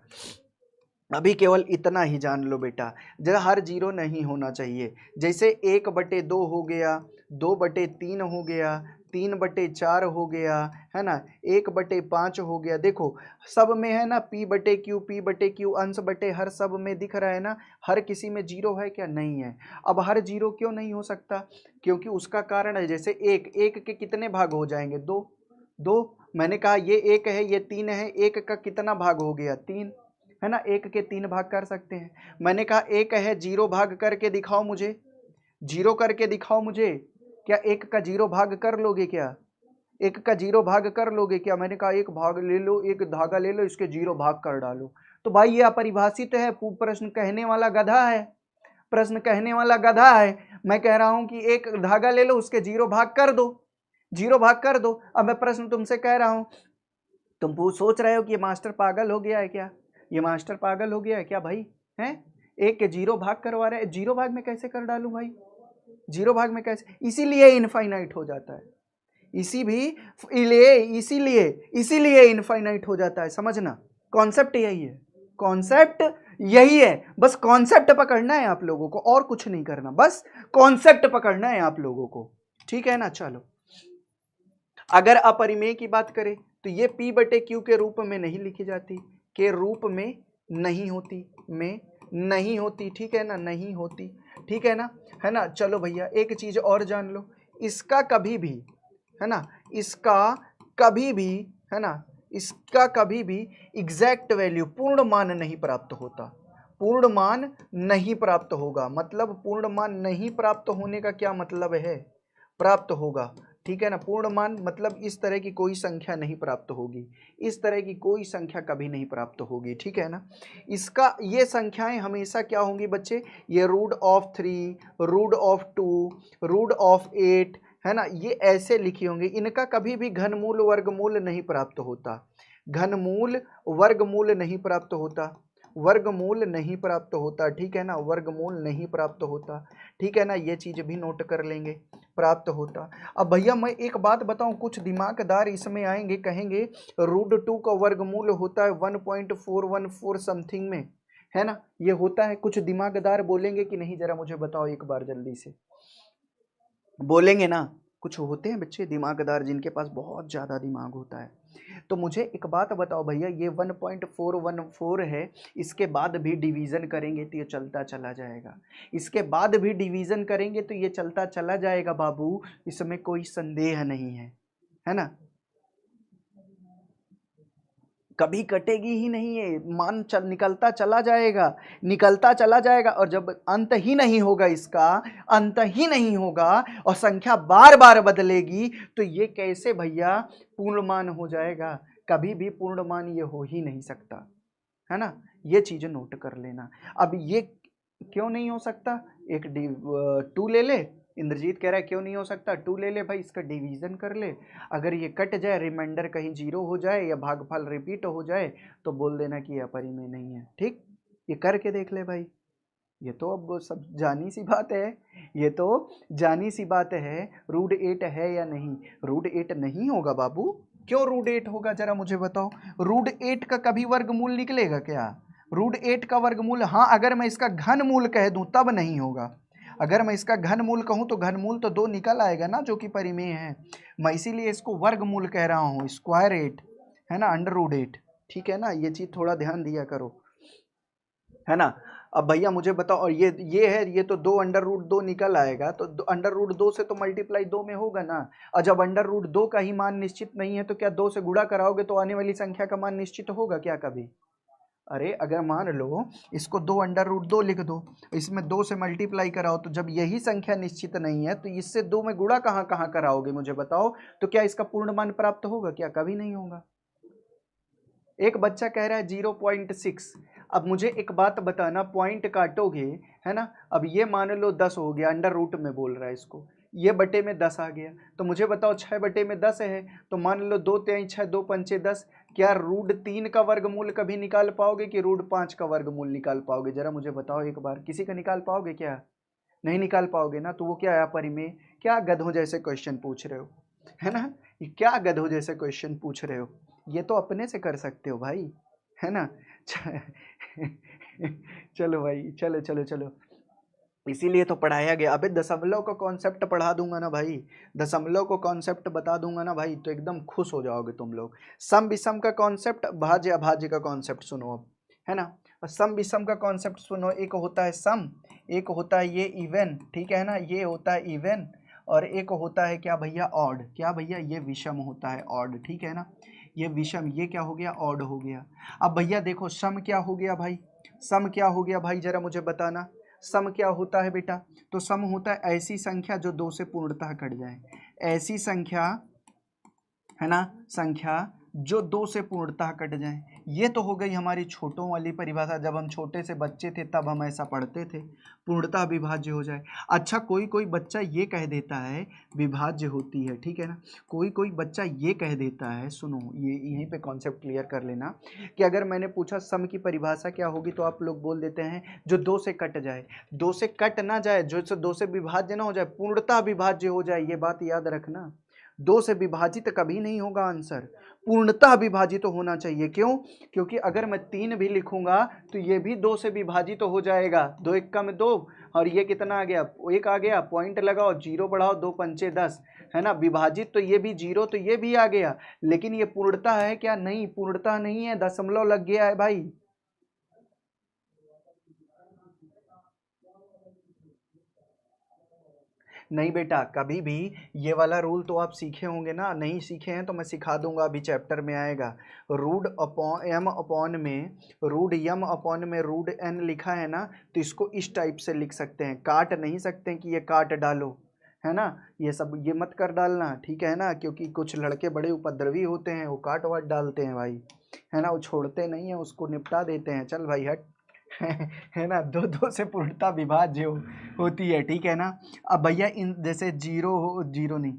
अभी केवल इतना ही जान लो बेटा, जरा हर जीरो नहीं होना चाहिए। जैसे 1/2 हो गया, 2/3 हो गया, 3/4 हो गया, है ना, 1/5 हो गया। देखो सब में है ना P/Q अंश बटे हर, सब में दिख रहा है ना, हर किसी में जीरो है क्या, नहीं है। अब हर जीरो क्यों नहीं हो सकता, क्योंकि उसका कारण है, जैसे एक के कितने भाग हो जाएंगे, दो। मैंने कहा ये एक है, ये 3 है, एक का कितना भाग हो गया, 3, है ना, एक के 3 भाग कर सकते हैं। मैंने कहा एक है, 0 भाग करके दिखाओ मुझे, 0 करके दिखाओ मुझे। क्या एक का 0 भाग कर लोगे क्या, एक का 0 भाग कर लोगे क्या। मैंने कहा एक भाग ले लो, एक धागा ले लो, इसके 0 भाग कर डालो। तो भाई ये अपरिभाषित है, प्रश्न कहने वाला गधा है, प्रश्न कहने वाला गधा है। मैं कह रहा हूं कि एक धागा ले लो, उसके 0 भाग कर दो, 0 भाग कर दो। अब मैं प्रश्न तुमसे कह रहा हूं, तुम सोच रहे हो कि ये मास्टर पागल हो गया है क्या, ये मास्टर पागल हो गया है क्या भाई, हैं, एक के 0 भाग करवा रहे हैं, 0 भाग में कैसे कर डालूं भाई, 0 भाग में कैसे, इसीलिए इनफाइनाइट हो जाता है, इसीलिए इनफाइनाइट हो जाता है, समझना, कॉन्सेप्ट यही है, कॉन्सेप्ट यही है। बस कॉन्सेप्ट पकड़ना है आप लोगों को, और कुछ नहीं करना, बस कॉन्सेप्ट पकड़ना है आप लोगों को, ठीक है ना। चलो अगर अपरिमेय की बात करें तो ये P/Q के रूप में नहीं लिखी जाती, के रूप में नहीं होती, में नहीं होती, ठीक है ना, नहीं होती, ठीक है ना। चलो भैया एक चीज और जान लो, इसका कभी भी, है ना, इसका कभी भी, है ना, इसका कभी भी एग्जैक्ट वैल्यू, पूर्ण मान नहीं प्राप्त होता, पूर्ण मान नहीं प्राप्त होगा। मतलब पूर्ण मान नहीं प्राप्त होने का क्या मतलब है, प्राप्त होगा, ठीक है ना। पूर्ण मान मतलब इस तरह की कोई संख्या नहीं प्राप्त होगी, इस तरह की कोई संख्या कभी नहीं प्राप्त होगी, ठीक है ना। इसका ये संख्याएं हमेशा क्या होंगी बच्चे, ये √3, √2, √8, है ना, ये ऐसे लिखी होंगी। इनका कभी भी घनमूल वर्गमूल नहीं प्राप्त होता, घनमूल वर्गमूल नहीं प्राप्त होता, वर्गमूल नहीं प्राप्त होता, ठीक है ना, वर्गमूल नहीं प्राप्त होता, ठीक है ना, ये चीज भी नोट कर लेंगे, प्राप्त होता। अब भैया मैं एक बात बताऊं, कुछ दिमागदार इसमें आएंगे, कहेंगे √2 का वर्गमूल होता है 1.414 समथिंग में, है ना, ये होता है। कुछ दिमागदार बोलेंगे कि नहीं, जरा मुझे बताओ एक बार जल्दी से, बोलेंगे ना। कुछ होते हैं बच्चे दिमागदार जिनके पास बहुत ज्यादा दिमाग होता है, तो मुझे एक बात बताओ भैया, ये 1.414 है, इसके बाद भी डिवीज़न करेंगे तो ये चलता चला जाएगा, इसके बाद भी डिवीज़न करेंगे तो ये चलता चला जाएगा बाबू, इसमें कोई संदेह नहीं है ना। कभी कटेगी ही नहीं है, मान निकलता चला जाएगा, निकलता चला जाएगा, और जब अंत ही नहीं होगा, इसका अंत ही नहीं होगा और संख्या बार बार बदलेगी, तो ये कैसे भैया पूर्णमान हो जाएगा? कभी भी पूर्णमान ये हो ही नहीं सकता, है ना। ये चीजें नोट कर लेना। अब ये क्यों नहीं हो सकता? एक 2 ले ले, इंद्रजीत कह रहा है क्यों नहीं हो सकता, 2 ले ले भाई, इसका डिवीजन कर ले, अगर ये कट जाए, रिमाइंडर कहीं 0 हो जाए या भागफल रिपीट हो जाए तो बोल देना कि ये अपरिमेय नहीं है। ठीक, ये करके देख ले भाई, ये तो अब सब जानी सी बात है, ये तो जानी सी बात है। √8 है या नहीं? √8 नहीं होगा बाबू। क्यों √8 होगा, जरा मुझे बताओ। √8 का कभी वर्गमूल निकलेगा क्या? √8 का वर्गमूल, हाँ अगर मैं इसका घनमूल कह दूं तब नहीं होगा। अगर मैं इसका घनमूल कहूं तो घनमूल तो 2 निकल आएगा ना, जो कि परिमेय है। मैं इसीलिए इसको वर्गमूल कह रहा हूँ, स्क्वायर 8 है ना, √8। ठीक है ना, ये चीज थोड़ा ध्यान दिया करो, है ना। अब भैया मुझे बताओ, और ये है, ये तो 2 √2 निकल आएगा, तो √2 से तो मल्टीप्लाई 2 में होगा ना। और जब √2 का ही मान निश्चित नहीं है तो क्या 2 से गुणा कराओगे तो आने वाली संख्या का मान निश्चित होगा क्या कभी? अरे अगर मान लो इसको 2 √2 लिख दो, इसमें 2 से मल्टीप्लाई कराओ, तो जब यही संख्या निश्चित नहीं है तो इससे 2 में गुणा कहाँ कहाँ कराओगे मुझे बताओ, तो क्या इसका पूर्ण मान प्राप्त होगा क्या? कभी नहीं होगा। एक बच्चा कह रहा है 0.6। अब मुझे एक बात बताना, पॉइंट काटोगे, है ना। अब ये मान लो 10 हो गया, √ में बोल रहा है इसको, ये बटे में 10 आ गया, तो मुझे बताओ 6 बटे में 10 है, तो मान लो 2 3 6 2 5 10, क्या √3 का वर्गमूल कभी निकाल पाओगे कि √5 का वर्गमूल निकाल पाओगे? जरा मुझे बताओ एक बार, किसी का निकाल पाओगे क्या? नहीं निकाल पाओगे ना, तो वो क्या है, अपरिमेय। क्या गधों जैसे क्वेश्चन पूछ रहे हो, है ना, ये क्या गधों जैसे क्वेश्चन पूछ रहे हो, ये तो अपने से कर सकते हो भाई, है ना। चलो भाई, चलो चलो चलो, इसीलिए तो पढ़ाया गया। अबे दशमलव का कॉन्सेप्ट पढ़ा दूंगा ना भाई, दशमलव को कॉन्सेप्ट बता दूंगा ना भाई, तो एकदम खुश हो जाओगे तुम लोग। सम विषम का कॉन्सेप्ट, भाज्य अभाज्य का कॉन्सेप्ट सुनो अब, है ना। और सम विषम का कॉन्सेप्ट सुनो, एक होता है सम, एक होता है ये इवन, ठीक है ना, ये होता है इवन, और एक होता है क्या भैया, ऑड। क्या भैया, ये विषम होता है, ऑड, ठीक है ना, ये विषम, ये क्या हो गया, ऑड हो गया। अब भैया देखो सम क्या हो गया भाई, सम क्या हो गया भाई, जरा मुझे बताना। सम क्या होता है बेटा? तो सम होता है ऐसी संख्या जो 2 से पूर्णतः कट जाए, ऐसी संख्या, है ना, संख्या जो 2 से पूर्णतः कट जाए। ये तो हो गई हमारी छोटों वाली परिभाषा, जब हम छोटे से बच्चे थे तब हम ऐसा पढ़ते थे, पूर्णतः विभाज्य हो जाए। अच्छा कोई कोई बच्चा ये कह देता है विभाज्य होती है, ठीक है ना, कोई कोई बच्चा ये कह देता है, सुनो ये यहीं पे कॉन्सेप्ट क्लियर कर लेना, कि अगर मैंने पूछा सम की परिभाषा क्या होगी, तो आप लोग बोल देते हैं जो 2 से कट जाए, 2 से कट ना जाए, जो 2 से विभाज्य ना हो जाए, पूर्णतः विभाज्य हो जाए। ये बात याद रखना, 2 से विभाजित कभी नहीं होगा आंसर, पूर्णतः विभाजित तो होना चाहिए। क्यों? क्योंकि अगर मैं 3 भी लिखूंगा तो ये भी 2 से विभाजित तो हो जाएगा, 2 1 में 2, और ये कितना आ गया, 1 आ गया, पॉइंट लगाओ, 0 बढ़ाओ, 2 पंचे 10, है ना, विभाजित तो ये भी 0, तो ये भी आ गया, लेकिन ये पूर्णतः है क्या? नहीं, पूर्णतः नहीं है, दशमलव लग गया है भाई। नहीं बेटा, कभी भी ये वाला रूल तो आप सीखे होंगे ना, नहीं सीखे हैं तो मैं सिखा दूंगा, अभी चैप्टर में आएगा। रूड अपॉन एम अपॉन में, रूड यम अपॉन में रूड एन लिखा है ना, तो इसको इस टाइप से लिख सकते हैं, काट नहीं सकते हैं कि ये काट डालो, है ना, ये सब ये मत कर डालना, ठीक है ना, क्योंकि कुछ लड़के बड़े उपद्रवी होते हैं, वो काट वाट डालते हैं भाई, है ना, वो छोड़ते नहीं है, उसको निपटा देते हैं, चल भाई हट। है ना, 2 2 से पूर्णतः विभाज्य होती है, ठीक है ना। अब भैया इन जैसे 0 हो, 0 नहीं,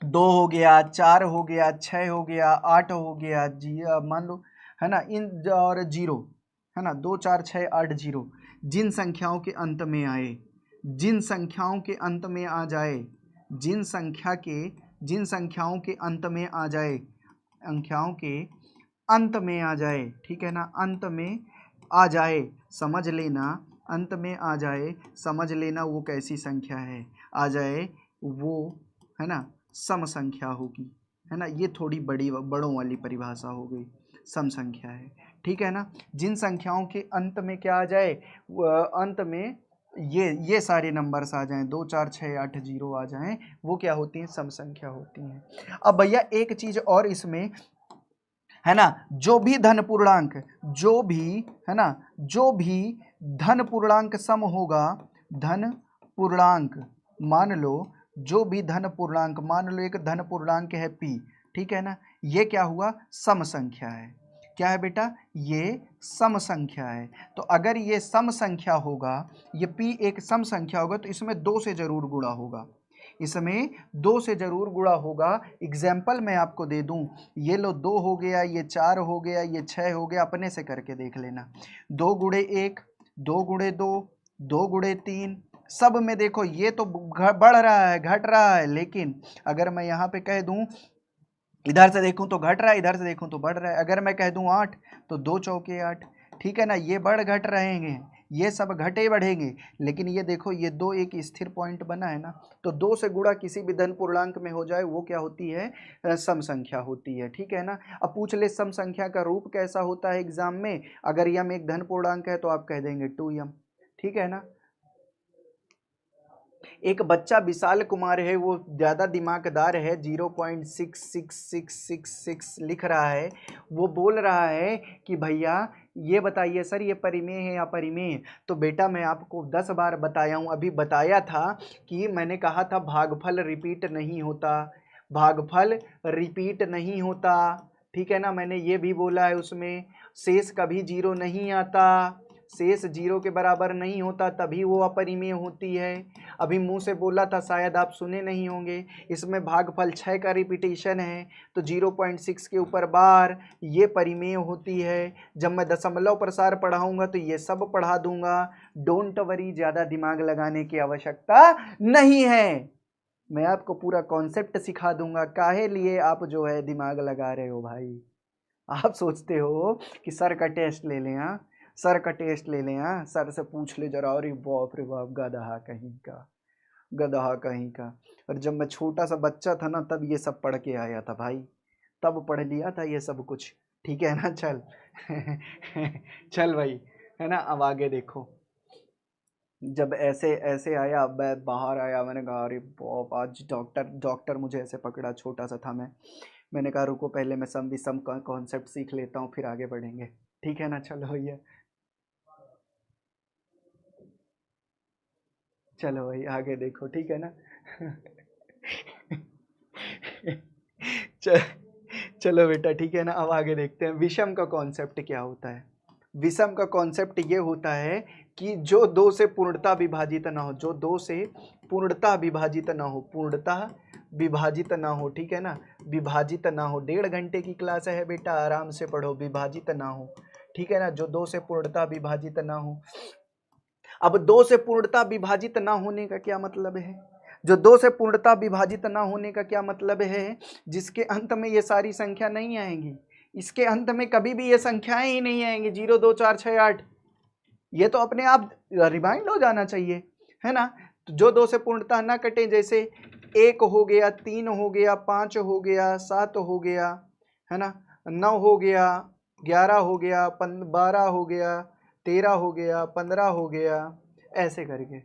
2 हो गया, 4 हो गया, 6 हो गया, 8 हो गया, मान लो, है ना, इन और 0, है ना, 2 4 6 8 0, जिन संख्याओं के अंत में आए, जिन संख्याओं के अंत में आ जाए, जिन संख्याओं के अंत में आ जाए, संख्याओं के अंत में आ जाए, ठीक है ना, अंत में आ जाए, समझ लेना, अंत में आ जाए, समझ लेना वो कैसी संख्या है, आ जाए वो, है ना, सम संख्या होगी, है ना, ये थोड़ी बड़ों वाली परिभाषा हो गई, सम संख्या है, ठीक है ना। जिन संख्याओं के अंत में क्या आ जाए, अंत में ये सारे नंबर्स आ जाएं, 2 4 6 8 0 आ जाएं, वो क्या होती हैं, सम संख्या होती हैं। अब भैया एक चीज और इसमें है ना, जो भी धन पूर्णांक, जो भी है ना, जो भी धन पूर्णांक सम होगा, धन पूर्णांक मान लो, जो भी धन पूर्णांक मान लो, एक धन पूर्णांक है p, ठीक है ना, ये क्या हुआ, सम संख्या है। क्या है बेटा, ये सम संख्या है। तो अगर ये सम संख्या होगा, ये p एक सम संख्या होगा, तो इसमें 2 से जरूर गुणा होगा, इसमें 2 से जरूर गुणा होगा। एग्जाम्पल मैं आपको दे दूं, ये लो 2 हो गया, ये 4 हो गया, ये 6 हो गया, अपने से करके देख लेना। 2 गुणे 1, 2 गुणे 2, 2 गुणे 3, सब में देखो ये तो बढ़ रहा है, घट रहा है, लेकिन अगर मैं यहाँ पे कह दूं, इधर से देखूं तो घट रहा है, इधर से देखूं तो बढ़ रहा है। अगर मैं कह दूं 8, तो 2 चौके 8, ठीक है ना, ये बढ़ घट रहेंगे, ये सब घटे बढ़ेंगे, लेकिन ये देखो ये 2 एक स्थिर पॉइंट बना है ना, तो 2 से गुणा किसी भी धन पूर्णांक में हो जाए, वो क्या होती है, सम संख्या होती है, ठीक है ना। अब पूछ ले सम संख्या का रूप कैसा होता है एग्जाम में, अगर यम एक धन पूर्णांक है तो आप कह देंगे 2m, ठीक है ना। एक बच्चा विशाल कुमार है, वो ज़्यादा दिमागदार है, 0.66666 लिख रहा है, वो बोल रहा है कि भैया ये बताइए सर, ये परिमेय है या अपरिमेय। तो बेटा मैं आपको 10 बार बताया हूँ, अभी बताया था कि मैंने कहा था भागफल रिपीट नहीं होता, भागफल रिपीट नहीं होता, ठीक है ना, मैंने ये भी बोला है उसमें, शेष कभी 0 नहीं आता, शेष 0 के बराबर नहीं होता, तभी वो अपरिमेय होती है। अभी मुंह से बोला था, शायद आप सुने नहीं होंगे, इसमें भागफल 6 का रिपीटेशन है, तो 0.6 के ऊपर बार ये परिमेय होती है। जब मैं दशमलव प्रसार पढ़ाऊंगा तो ये सब पढ़ा दूंगा, डोंट वरी, ज़्यादा दिमाग लगाने की आवश्यकता नहीं है, मैं आपको पूरा कॉन्सेप्ट सिखा दूंगा। काहे लिए आप जो है दिमाग लगा रहे हो भाई, आप सोचते हो कि सर का टेस्ट ले लें, हाँ सर का टेस्ट ले लें, हाँ सर से पूछ ले जरा, अरे बाप रे बाप, गधा कहीं का, गधा कहीं का। और जब मैं छोटा सा बच्चा था ना, तब ये सब पढ़ के आया था भाई, तब पढ़ लिया था ये सब कुछ, ठीक है ना। चल चल भाई, है ना। अब आगे देखो, जब ऐसे ऐसे आया, मैं बाहर आया, मैंने कहा अरे बाप, आज डॉक्टर मुझे ऐसे पकड़ा, छोटा सा था मैंने कहा रुको पहले मैं सम विषम का कॉन्सेप्ट सीख लेता हूँ, फिर आगे बढ़ेंगे, ठीक है ना। चलो भैया, चलो भाई आगे देखो, ठीक है ना। च- चलो बेटा, ठीक है ना। अब आगे देखते हैं विषम का कॉन्सेप्ट क्या होता है। विषम का कॉन्सेप्ट ये होता है कि जो 2 से पूर्णता विभाजित ना हो, जो 2 से पूर्णता विभाजित ना हो, पूर्णता विभाजित ना हो, ठीक है ना, विभाजित ना हो। 1.5 घंटे की क्लास है बेटा, आराम से पढ़ो, विभाजित ना हो, ठीक है ना, जो 2 से पूर्णता विभाजित ना हो। अब 2 से पूर्णता विभाजित ना होने का क्या मतलब है, जो 2 से पूर्णता विभाजित ना होने का क्या मतलब है, जिसके अंत में ये सारी संख्या नहीं आएंगी, इसके अंत में कभी भी ये संख्याएं ही नहीं आएंगी, 0 2 4 6 8, ये तो अपने आप रिमाइंड हो जाना चाहिए, है ना। तो जो 2 से पूर्णता ना कटे, जैसे 1 हो गया, 3 हो गया, 5 हो गया, 7 हो गया, है ना, 9 हो गया, 11 हो गया, 12 हो गया, 13 हो गया, 15 हो गया, ऐसे करके।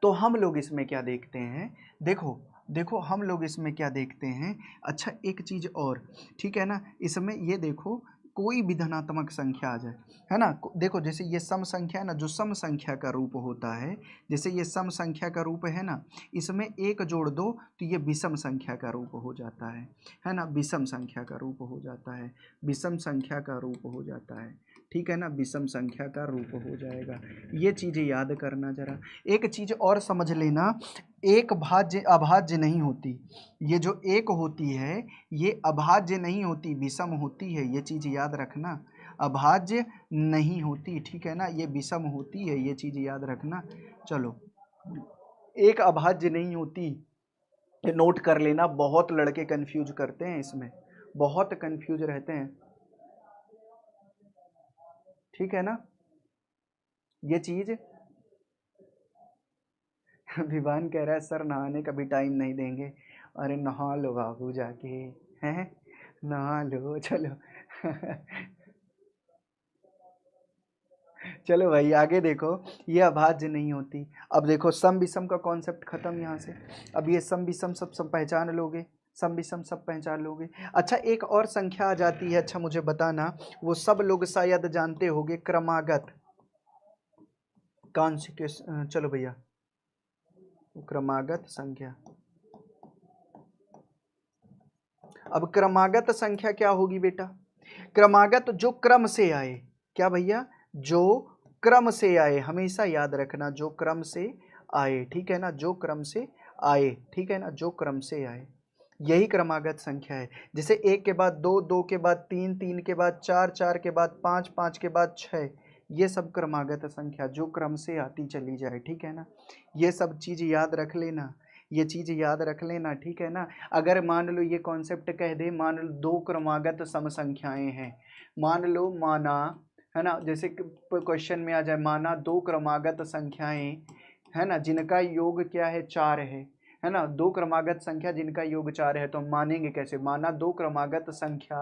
तो हम लोग इसमें क्या देखते हैं, देखो देखो हम लोग इसमें क्या देखते हैं। अच्छा एक चीज और, ठीक है ना, इसमें ये देखो, कोई भी धनात्मक संख्या आ जाए, है ना, देखो जैसे ये सम संख्या है ना, जो सम संख्या का रूप होता है, जैसे ये सम संख्या का रूप है ना, इसमें 1 जोड़ दो तो ये विषम संख्या का रूप हो जाता है ना, विषम संख्या का रूप हो जाता है, विषम संख्या का रूप हो जाता है, ठीक है ना, विषम संख्या का रूप हो जाएगा। ये चीज़ें याद करना जरा। एक चीज़ और समझ लेना, एक भाज्य अभाज्य नहीं होती, ये जो एक होती है ये अभाज्य नहीं होती, विषम होती है, ये चीज़ याद रखना, अभाज्य नहीं होती, ठीक है ना, ये विषम होती है, ये चीज़ याद रखना। चलो, एक अभाज्य नहीं होती, ये नोट कर लेना, बहुत लड़के कंफ्यूज करते हैं इसमें, बहुत कंफ्यूज रहते हैं, ठीक है ना, ये चीज़। विवान कह रहा है सर नहाने का भी टाइम नहीं देंगे, अरे नहा लो बाबू जाके, हैं, नहा लो चलो। चलो भाई आगे देखो, ये अभाज्य नहीं होती। अब देखो सम विषम का कॉन्सेप्ट खत्म यहाँ से। अब ये सम विषम सब पहचान लोगे, सम विषम सब पहचान लोगे। अच्छा एक और संख्या आ जाती है, अच्छा मुझे बताना, वो सब लोग शायद जानते होंगे, क्रमागत। चलो भैया, क्रमागत संख्या। अब क्रमागत संख्या क्या होगी बेटा? क्रमागत जो क्रम से आए। क्या भैया? जो क्रम से आए, हमेशा याद रखना, जो क्रम से आए, ठीक है ना, जो क्रम से आए, ठीक है ना, जो क्रम से आए, यही क्रमागत संख्या है। जैसे एक के बाद दो, दो के बाद तीन, तीन के बाद चार, चार के बाद पाँच, पाँच के बाद छः, ये सब क्रमागत संख्या जो क्रम से आती चली जाए, ठीक है ना। ये सब चीज़ याद रख लेना, ये चीज़ याद रख लेना, ठीक है ना। अगर मान लो ये कॉन्सेप्ट कह दे, मान लो दो क्रमागत सम संख्याएं हैं, मान लो माना, है ना, जैसे क्वेश्चन में आ जाए, माना दो क्रमागत संख्याएं, है ना, जिनका योग क्या है, चार है ना, दो क्रमागत संख्या जिनका योग चार है, तो हम मानेंगे कैसे? माना दो क्रमागत संख्या,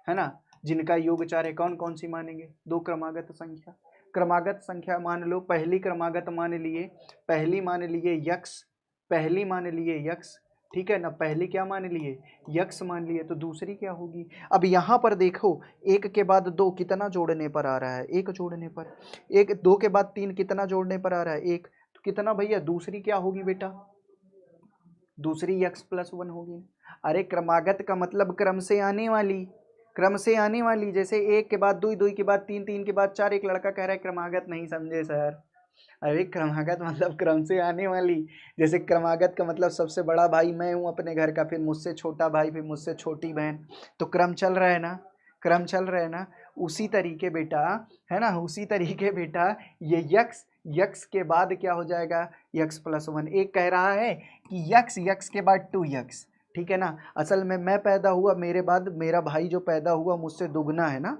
है ना, जिनका योग चार है, कौन कौन सी मानेंगे? दो क्रमागत संख्या। क्रमागत संख्या मान लो, पहली क्रमागत मान लिए, पहली मान लिए यक्स, पहली मान लिए यक्स, ठीक है ना, पहली क्या मान लिए? यक्स मान लिए, तो दूसरी क्या होगी? अब यहाँ पर देखो, एक के बाद दो कितना जोड़ने पर आ रहा है? एक जोड़ने पर। एक, दो के बाद तीन कितना जोड़ने पर आ रहा है? एक, तो कितना भैया? दूसरी क्या होगी बेटा? दूसरी यक्स प्लस वन होगी। अरे क्रमागत का मतलब क्रम से आने वाली, क्रम से आने वाली। जैसे एक के बाद दो, दो के बाद तीन, तीन के बाद चार। एक लड़का कह रहा है क्रमागत नहीं समझे सर। अरे क्रमागत मतलब क्रम से आने वाली। जैसे क्रमागत का मतलब सबसे बड़ा भाई मैं हूँ अपने घर का, फिर मुझसे छोटा भाई, फिर मुझसे छोटी बहन, तो क्रम चल रहा है ना, क्रम चल रहा है ना। उसी तरीके बेटा, है ना, उसी तरीके बेटा, ये यक्स, यक्स के बाद क्या हो जाएगा? X plus one. एक कह रहा है कि यक्स, यक्स के बाद टू यक्स, ठीक है ना। असल में मैं पैदा हुआ, मेरे बाद मेरा भाई जो पैदा हुआ मुझसे दुगना है ना,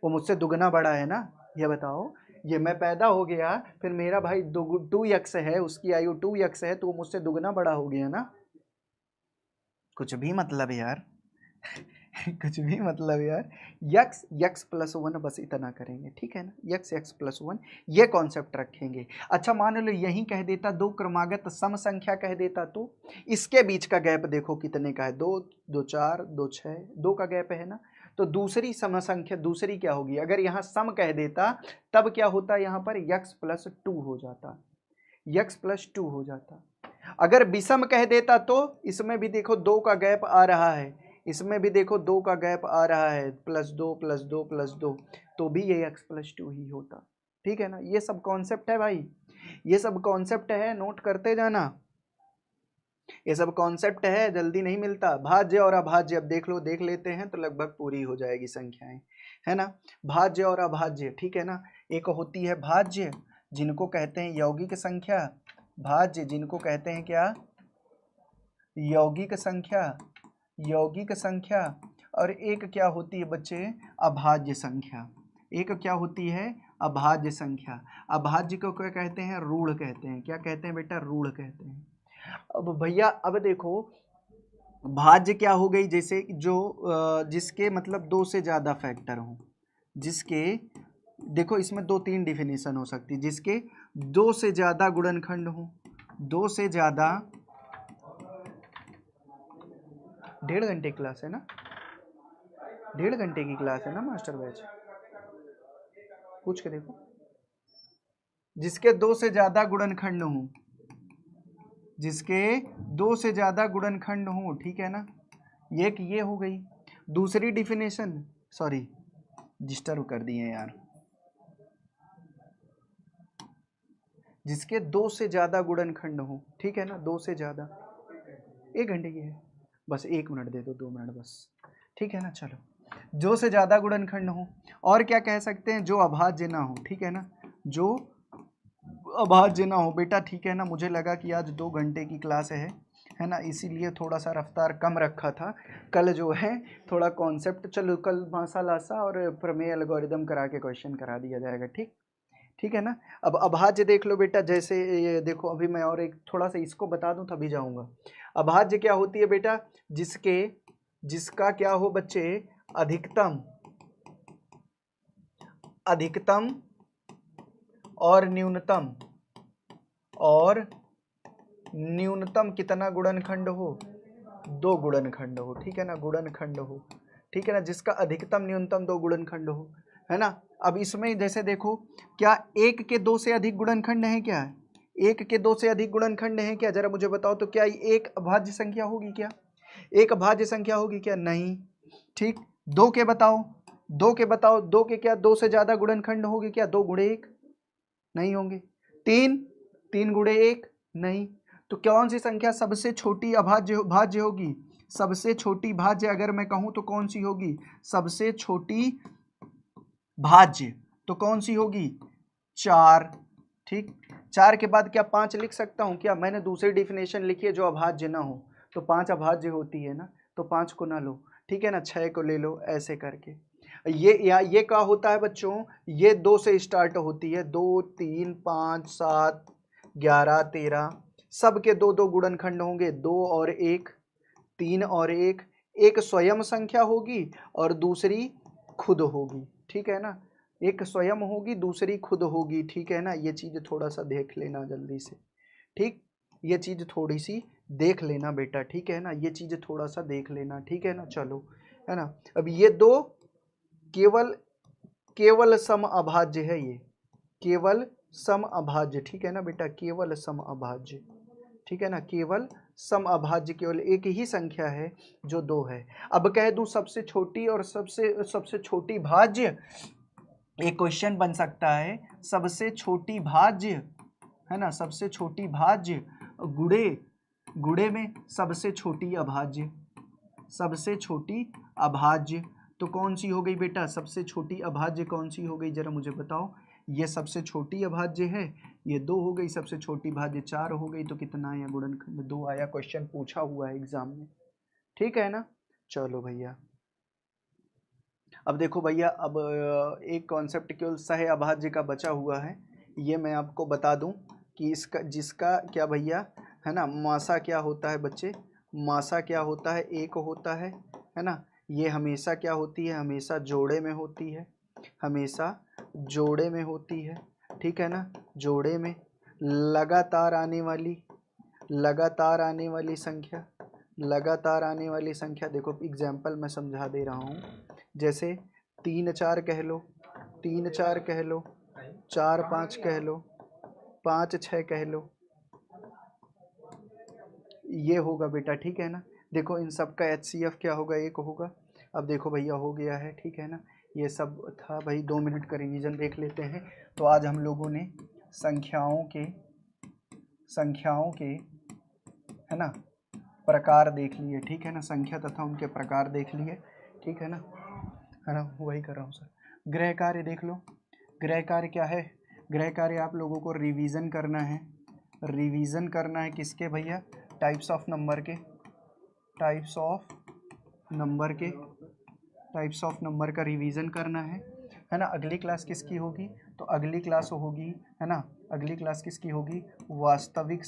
वो मुझसे दुगना बड़ा है ना। ये बताओ, ये मैं पैदा हो गया, फिर मेरा भाई टू यक्स है, उसकी आयु टू यक्स है, तो वो मुझसे दुगना बड़ा हो गया ना। कुछ भी मतलब यार। कुछ भी मतलब यार। यक्स, यक्स प्लस वन, बस इतना करेंगे, ठीक है ना, यक्स, यक्स प्लस वन, ये कॉन्सेप्ट रखेंगे। अच्छा मान लो यही कह देता, दो क्रमागत सम संख्या कह देता, तो इसके बीच का गैप देखो कितने का है? दो, दो चार, दो छः, दो का गैप है ना। तो दूसरी सम संख्या, दूसरी क्या होगी? अगर यहाँ सम कह देता तब क्या होता? यहाँ पर यक्स प्लस टू हो जाता, यक्स प्लस टू हो जाता। अगर विषम कह देता तो इसमें भी देखो दो का गैप आ रहा है, इसमें भी देखो दो का गैप आ रहा है, प्लस दो, प्लस दो, प्लस दो, तो भी ये एक्स प्लस टू ही होता, ठीक है ना। ये सब कॉन्सेप्ट है भाई, ये सब कॉन्सेप्ट है, नोट करते जाना। ये सब कॉन्सेप्ट है, जल्दी नहीं मिलता। भाज्य और अभाज्य अब देख लो, देख लेते हैं तो लगभग पूरी हो जाएगी संख्याएं, है ना। भाज्य और अभाज्य, ठीक है ना। एक होती है भाज्य, जिनको कहते हैं यौगिक संख्या, भाज्य जिनको कहते हैं क्या? यौगिक संख्या, यौगिक संख्या। और एक क्या होती है बच्चे? अभाज्य संख्या। एक क्या होती है? अभाज्य संख्या। अभाज्य को क्या कहते हैं? रूढ़ कहते हैं। क्या कहते हैं बेटा? रूढ़ कहते हैं। अब भैया अब देखो, भाज्य क्या हो गई? जैसे जो जिसके मतलब दो से ज्यादा फैक्टर हो, जिसके, देखो इसमें दो तीन डिफिनेशन हो सकती है, जिसके दो से ज्यादा गुणनखंड हो, दो से ज्यादा। 1.5 घंटे क्लास है ना, 1.5 घंटे की क्लास है ना मास्टर बैच, पूछ के देखो। जिसके दो से ज्यादा गुणनखंड हो, जिसके दो से ज्यादा गुणनखंड हो, ठीक है ना। ये हो गई दूसरी डिफिनेशन। सॉरी डिस्टर्ब कर दिए यार। जिसके दो से ज्यादा गुणनखंड हो, ठीक है ना, दो से ज्यादा। 1 घंटे की है, बस 1 मिनट दे दो, 2 मिनट बस, ठीक है ना। चलो, दो से ज्यादा गुणनखंड हो, और क्या कह सकते हैं? जो अभाज्य ना हो, ठीक है ना, जो अभाज्य ना हो बेटा, ठीक है ना। मुझे लगा कि आज 2 घंटे की क्लास है ना, इसीलिए थोड़ा सा रफ्तार कम रखा था। कल जो है थोड़ा कॉन्सेप्ट, चलो कल भाषा लासा और प्रमेय एल्गोरिदम करा के क्वेश्चन करा दिया जाएगा, ठीक, ठीक है ना। अब अभाज्य देख लो बेटा, जैसे ये देखो, अभी मैं और एक थोड़ा सा इसको बता दूं तभी जाऊंगा। अभाज्य क्या होती है बेटा? जिसका क्या हो बच्चे? अधिकतम और न्यूनतम कितना गुणनखंड हो? 2 गुणनखंड हो, ठीक है ना, गुणनखंड हो, ठीक है ना, जिसका अधिकतम न्यूनतम 2 गुणनखंड हो, है ना। अब इसमें जैसे देखो, क्या 1 के 2 से अधिक गुणनखंड है क्या? 1 के 2 से अधिक गुणनखंड है क्या? जरा मुझे बताओ तो क्या एक अभाज्य संख्या होगी क्या? एक अभाज्य संख्या होगी क्या? नहीं। ठीक, 2 के बताओ, 2 के बताओ, 2 के क्या 2 से ज्यादा गुणनखंड होगी क्या? 2 गुणे 1 नहीं होंगे। 3 गुणे 1 नहीं। तो कौन सी संख्या सबसे छोटी भाज्य होगी? सबसे छोटी भाज्य अगर मैं कहूं तो कौन सी होगी? सबसे छोटी भाज्य तो कौन सी होगी? 4। ठीक, 4 के बाद क्या 5 लिख सकता हूं क्या? मैंने दूसरी डिफिनेशन लिखी है जो अभाज्य ना हो, तो 5 अभाज्य होती है ना, तो 5 को ना लो, ठीक है ना, 6 को ले लो, ऐसे करके। ये क्या होता है बच्चों? ये 2 से स्टार्ट होती है, 2 3 5 7 11 13, सबके 2 गुणनखंड होंगे, 2 और 1, 3 और 1, एक स्वयं संख्या होगी और दूसरी खुद होगी, ठीक है ना, एक स्वयं होगी दूसरी खुद होगी, ठीक है ना। ये चीज थोड़ा सा देख लेना जल्दी से, ठीक, ये चीज थोड़ी सी देख लेना बेटा, ठीक है ना, ये चीज थोड़ा सा देख लेना, ठीक है ना। चलो, है ना। अब ये 2 केवल सम अभाज्य है, ये केवल सम अभाज्य, ठीक है ना बेटा, केवल सम अभाज्य, ठीक है ना, केवल सम अभाज्य, केवल एक ही संख्या है जो 2 है। अब कह दूं सबसे छोटी और सबसे छोटी भाज्य, एक क्वेश्चन बन सकता है, सबसे छोटी भाज्य, है ना, सबसे छोटी भाज्य गुणे में सबसे छोटी अभाज्य, सबसे छोटी अभाज्य तो कौन सी हो गई बेटा? सबसे छोटी अभाज्य कौन सी हो गई, जरा मुझे बताओ। ये सबसे छोटी अभाज्य है, ये 2 हो गई, सबसे छोटी भाज्य 4 हो गई, तो कितना आया गुणनखंड? 2 आया, क्वेश्चन पूछा हुआ है एग्जाम में, ठीक है ना। चलो भैया, अब देखो भैया, अब एक कॉन्सेप्ट केवल सह अभाज्य का बचा हुआ है, ये मैं आपको बता दूं कि इसका जिसका क्या भैया, है ना, मासा क्या होता है बच्चे? मासा क्या होता है? 1 होता है ना। ये हमेशा क्या होती है? हमेशा जोड़े में होती है, हमेशा जोड़े में होती है, ठीक है ना, जोड़े में। लगातार आने वाली संख्या, लगातार आने वाली संख्या, देखो एग्जाम्पल मैं समझा दे रहा हूँ, जैसे 3 4 कह लो, 3 4 कह लो, 4 5 कह लो, 5 6 कह लो, ये होगा बेटा, ठीक है ना। देखो इन सब का HCF क्या होगा? 1 होगा। अब देखो भैया हो गया है, ठीक है ना। ये सब था भाई, 2 मिनट का रिवीजन देख लेते हैं। तो आज हम लोगों ने संख्याओं के है ना प्रकार देख लिए, ठीक है ना, संख्या तथा उनके प्रकार देख लिए, ठीक है ना, वही कर रहा हूँ सर। गृह कार्य देख लो, गृह कार्य क्या है? गृह कार्य आप लोगों को रिवीजन करना है, रिवीजन करना है किसके भैया? टाइप्स ऑफ नंबर के, टाइप्स ऑफ नंबर का रिवीजन करना है ना। अगली क्लास किसकी होगी? तो अगली क्लास होगी, है ना, अगली क्लास किसकी होगी? वास्तविक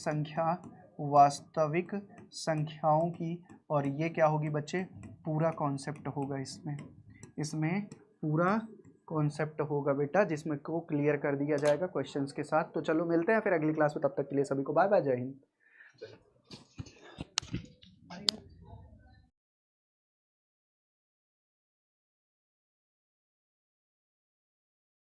संख्याओं की। और ये क्या होगी बच्चे? पूरा कॉन्सेप्ट होगा इसमें पूरा कॉन्सेप्ट होगा बेटा, जिसमें को क्लियर कर दिया जाएगा क्वेश्चंस के साथ। तो चलो मिलते हैं फिर अगली क्लास में, तब तक के लिए सभी को बाय बाय, जय हिंद।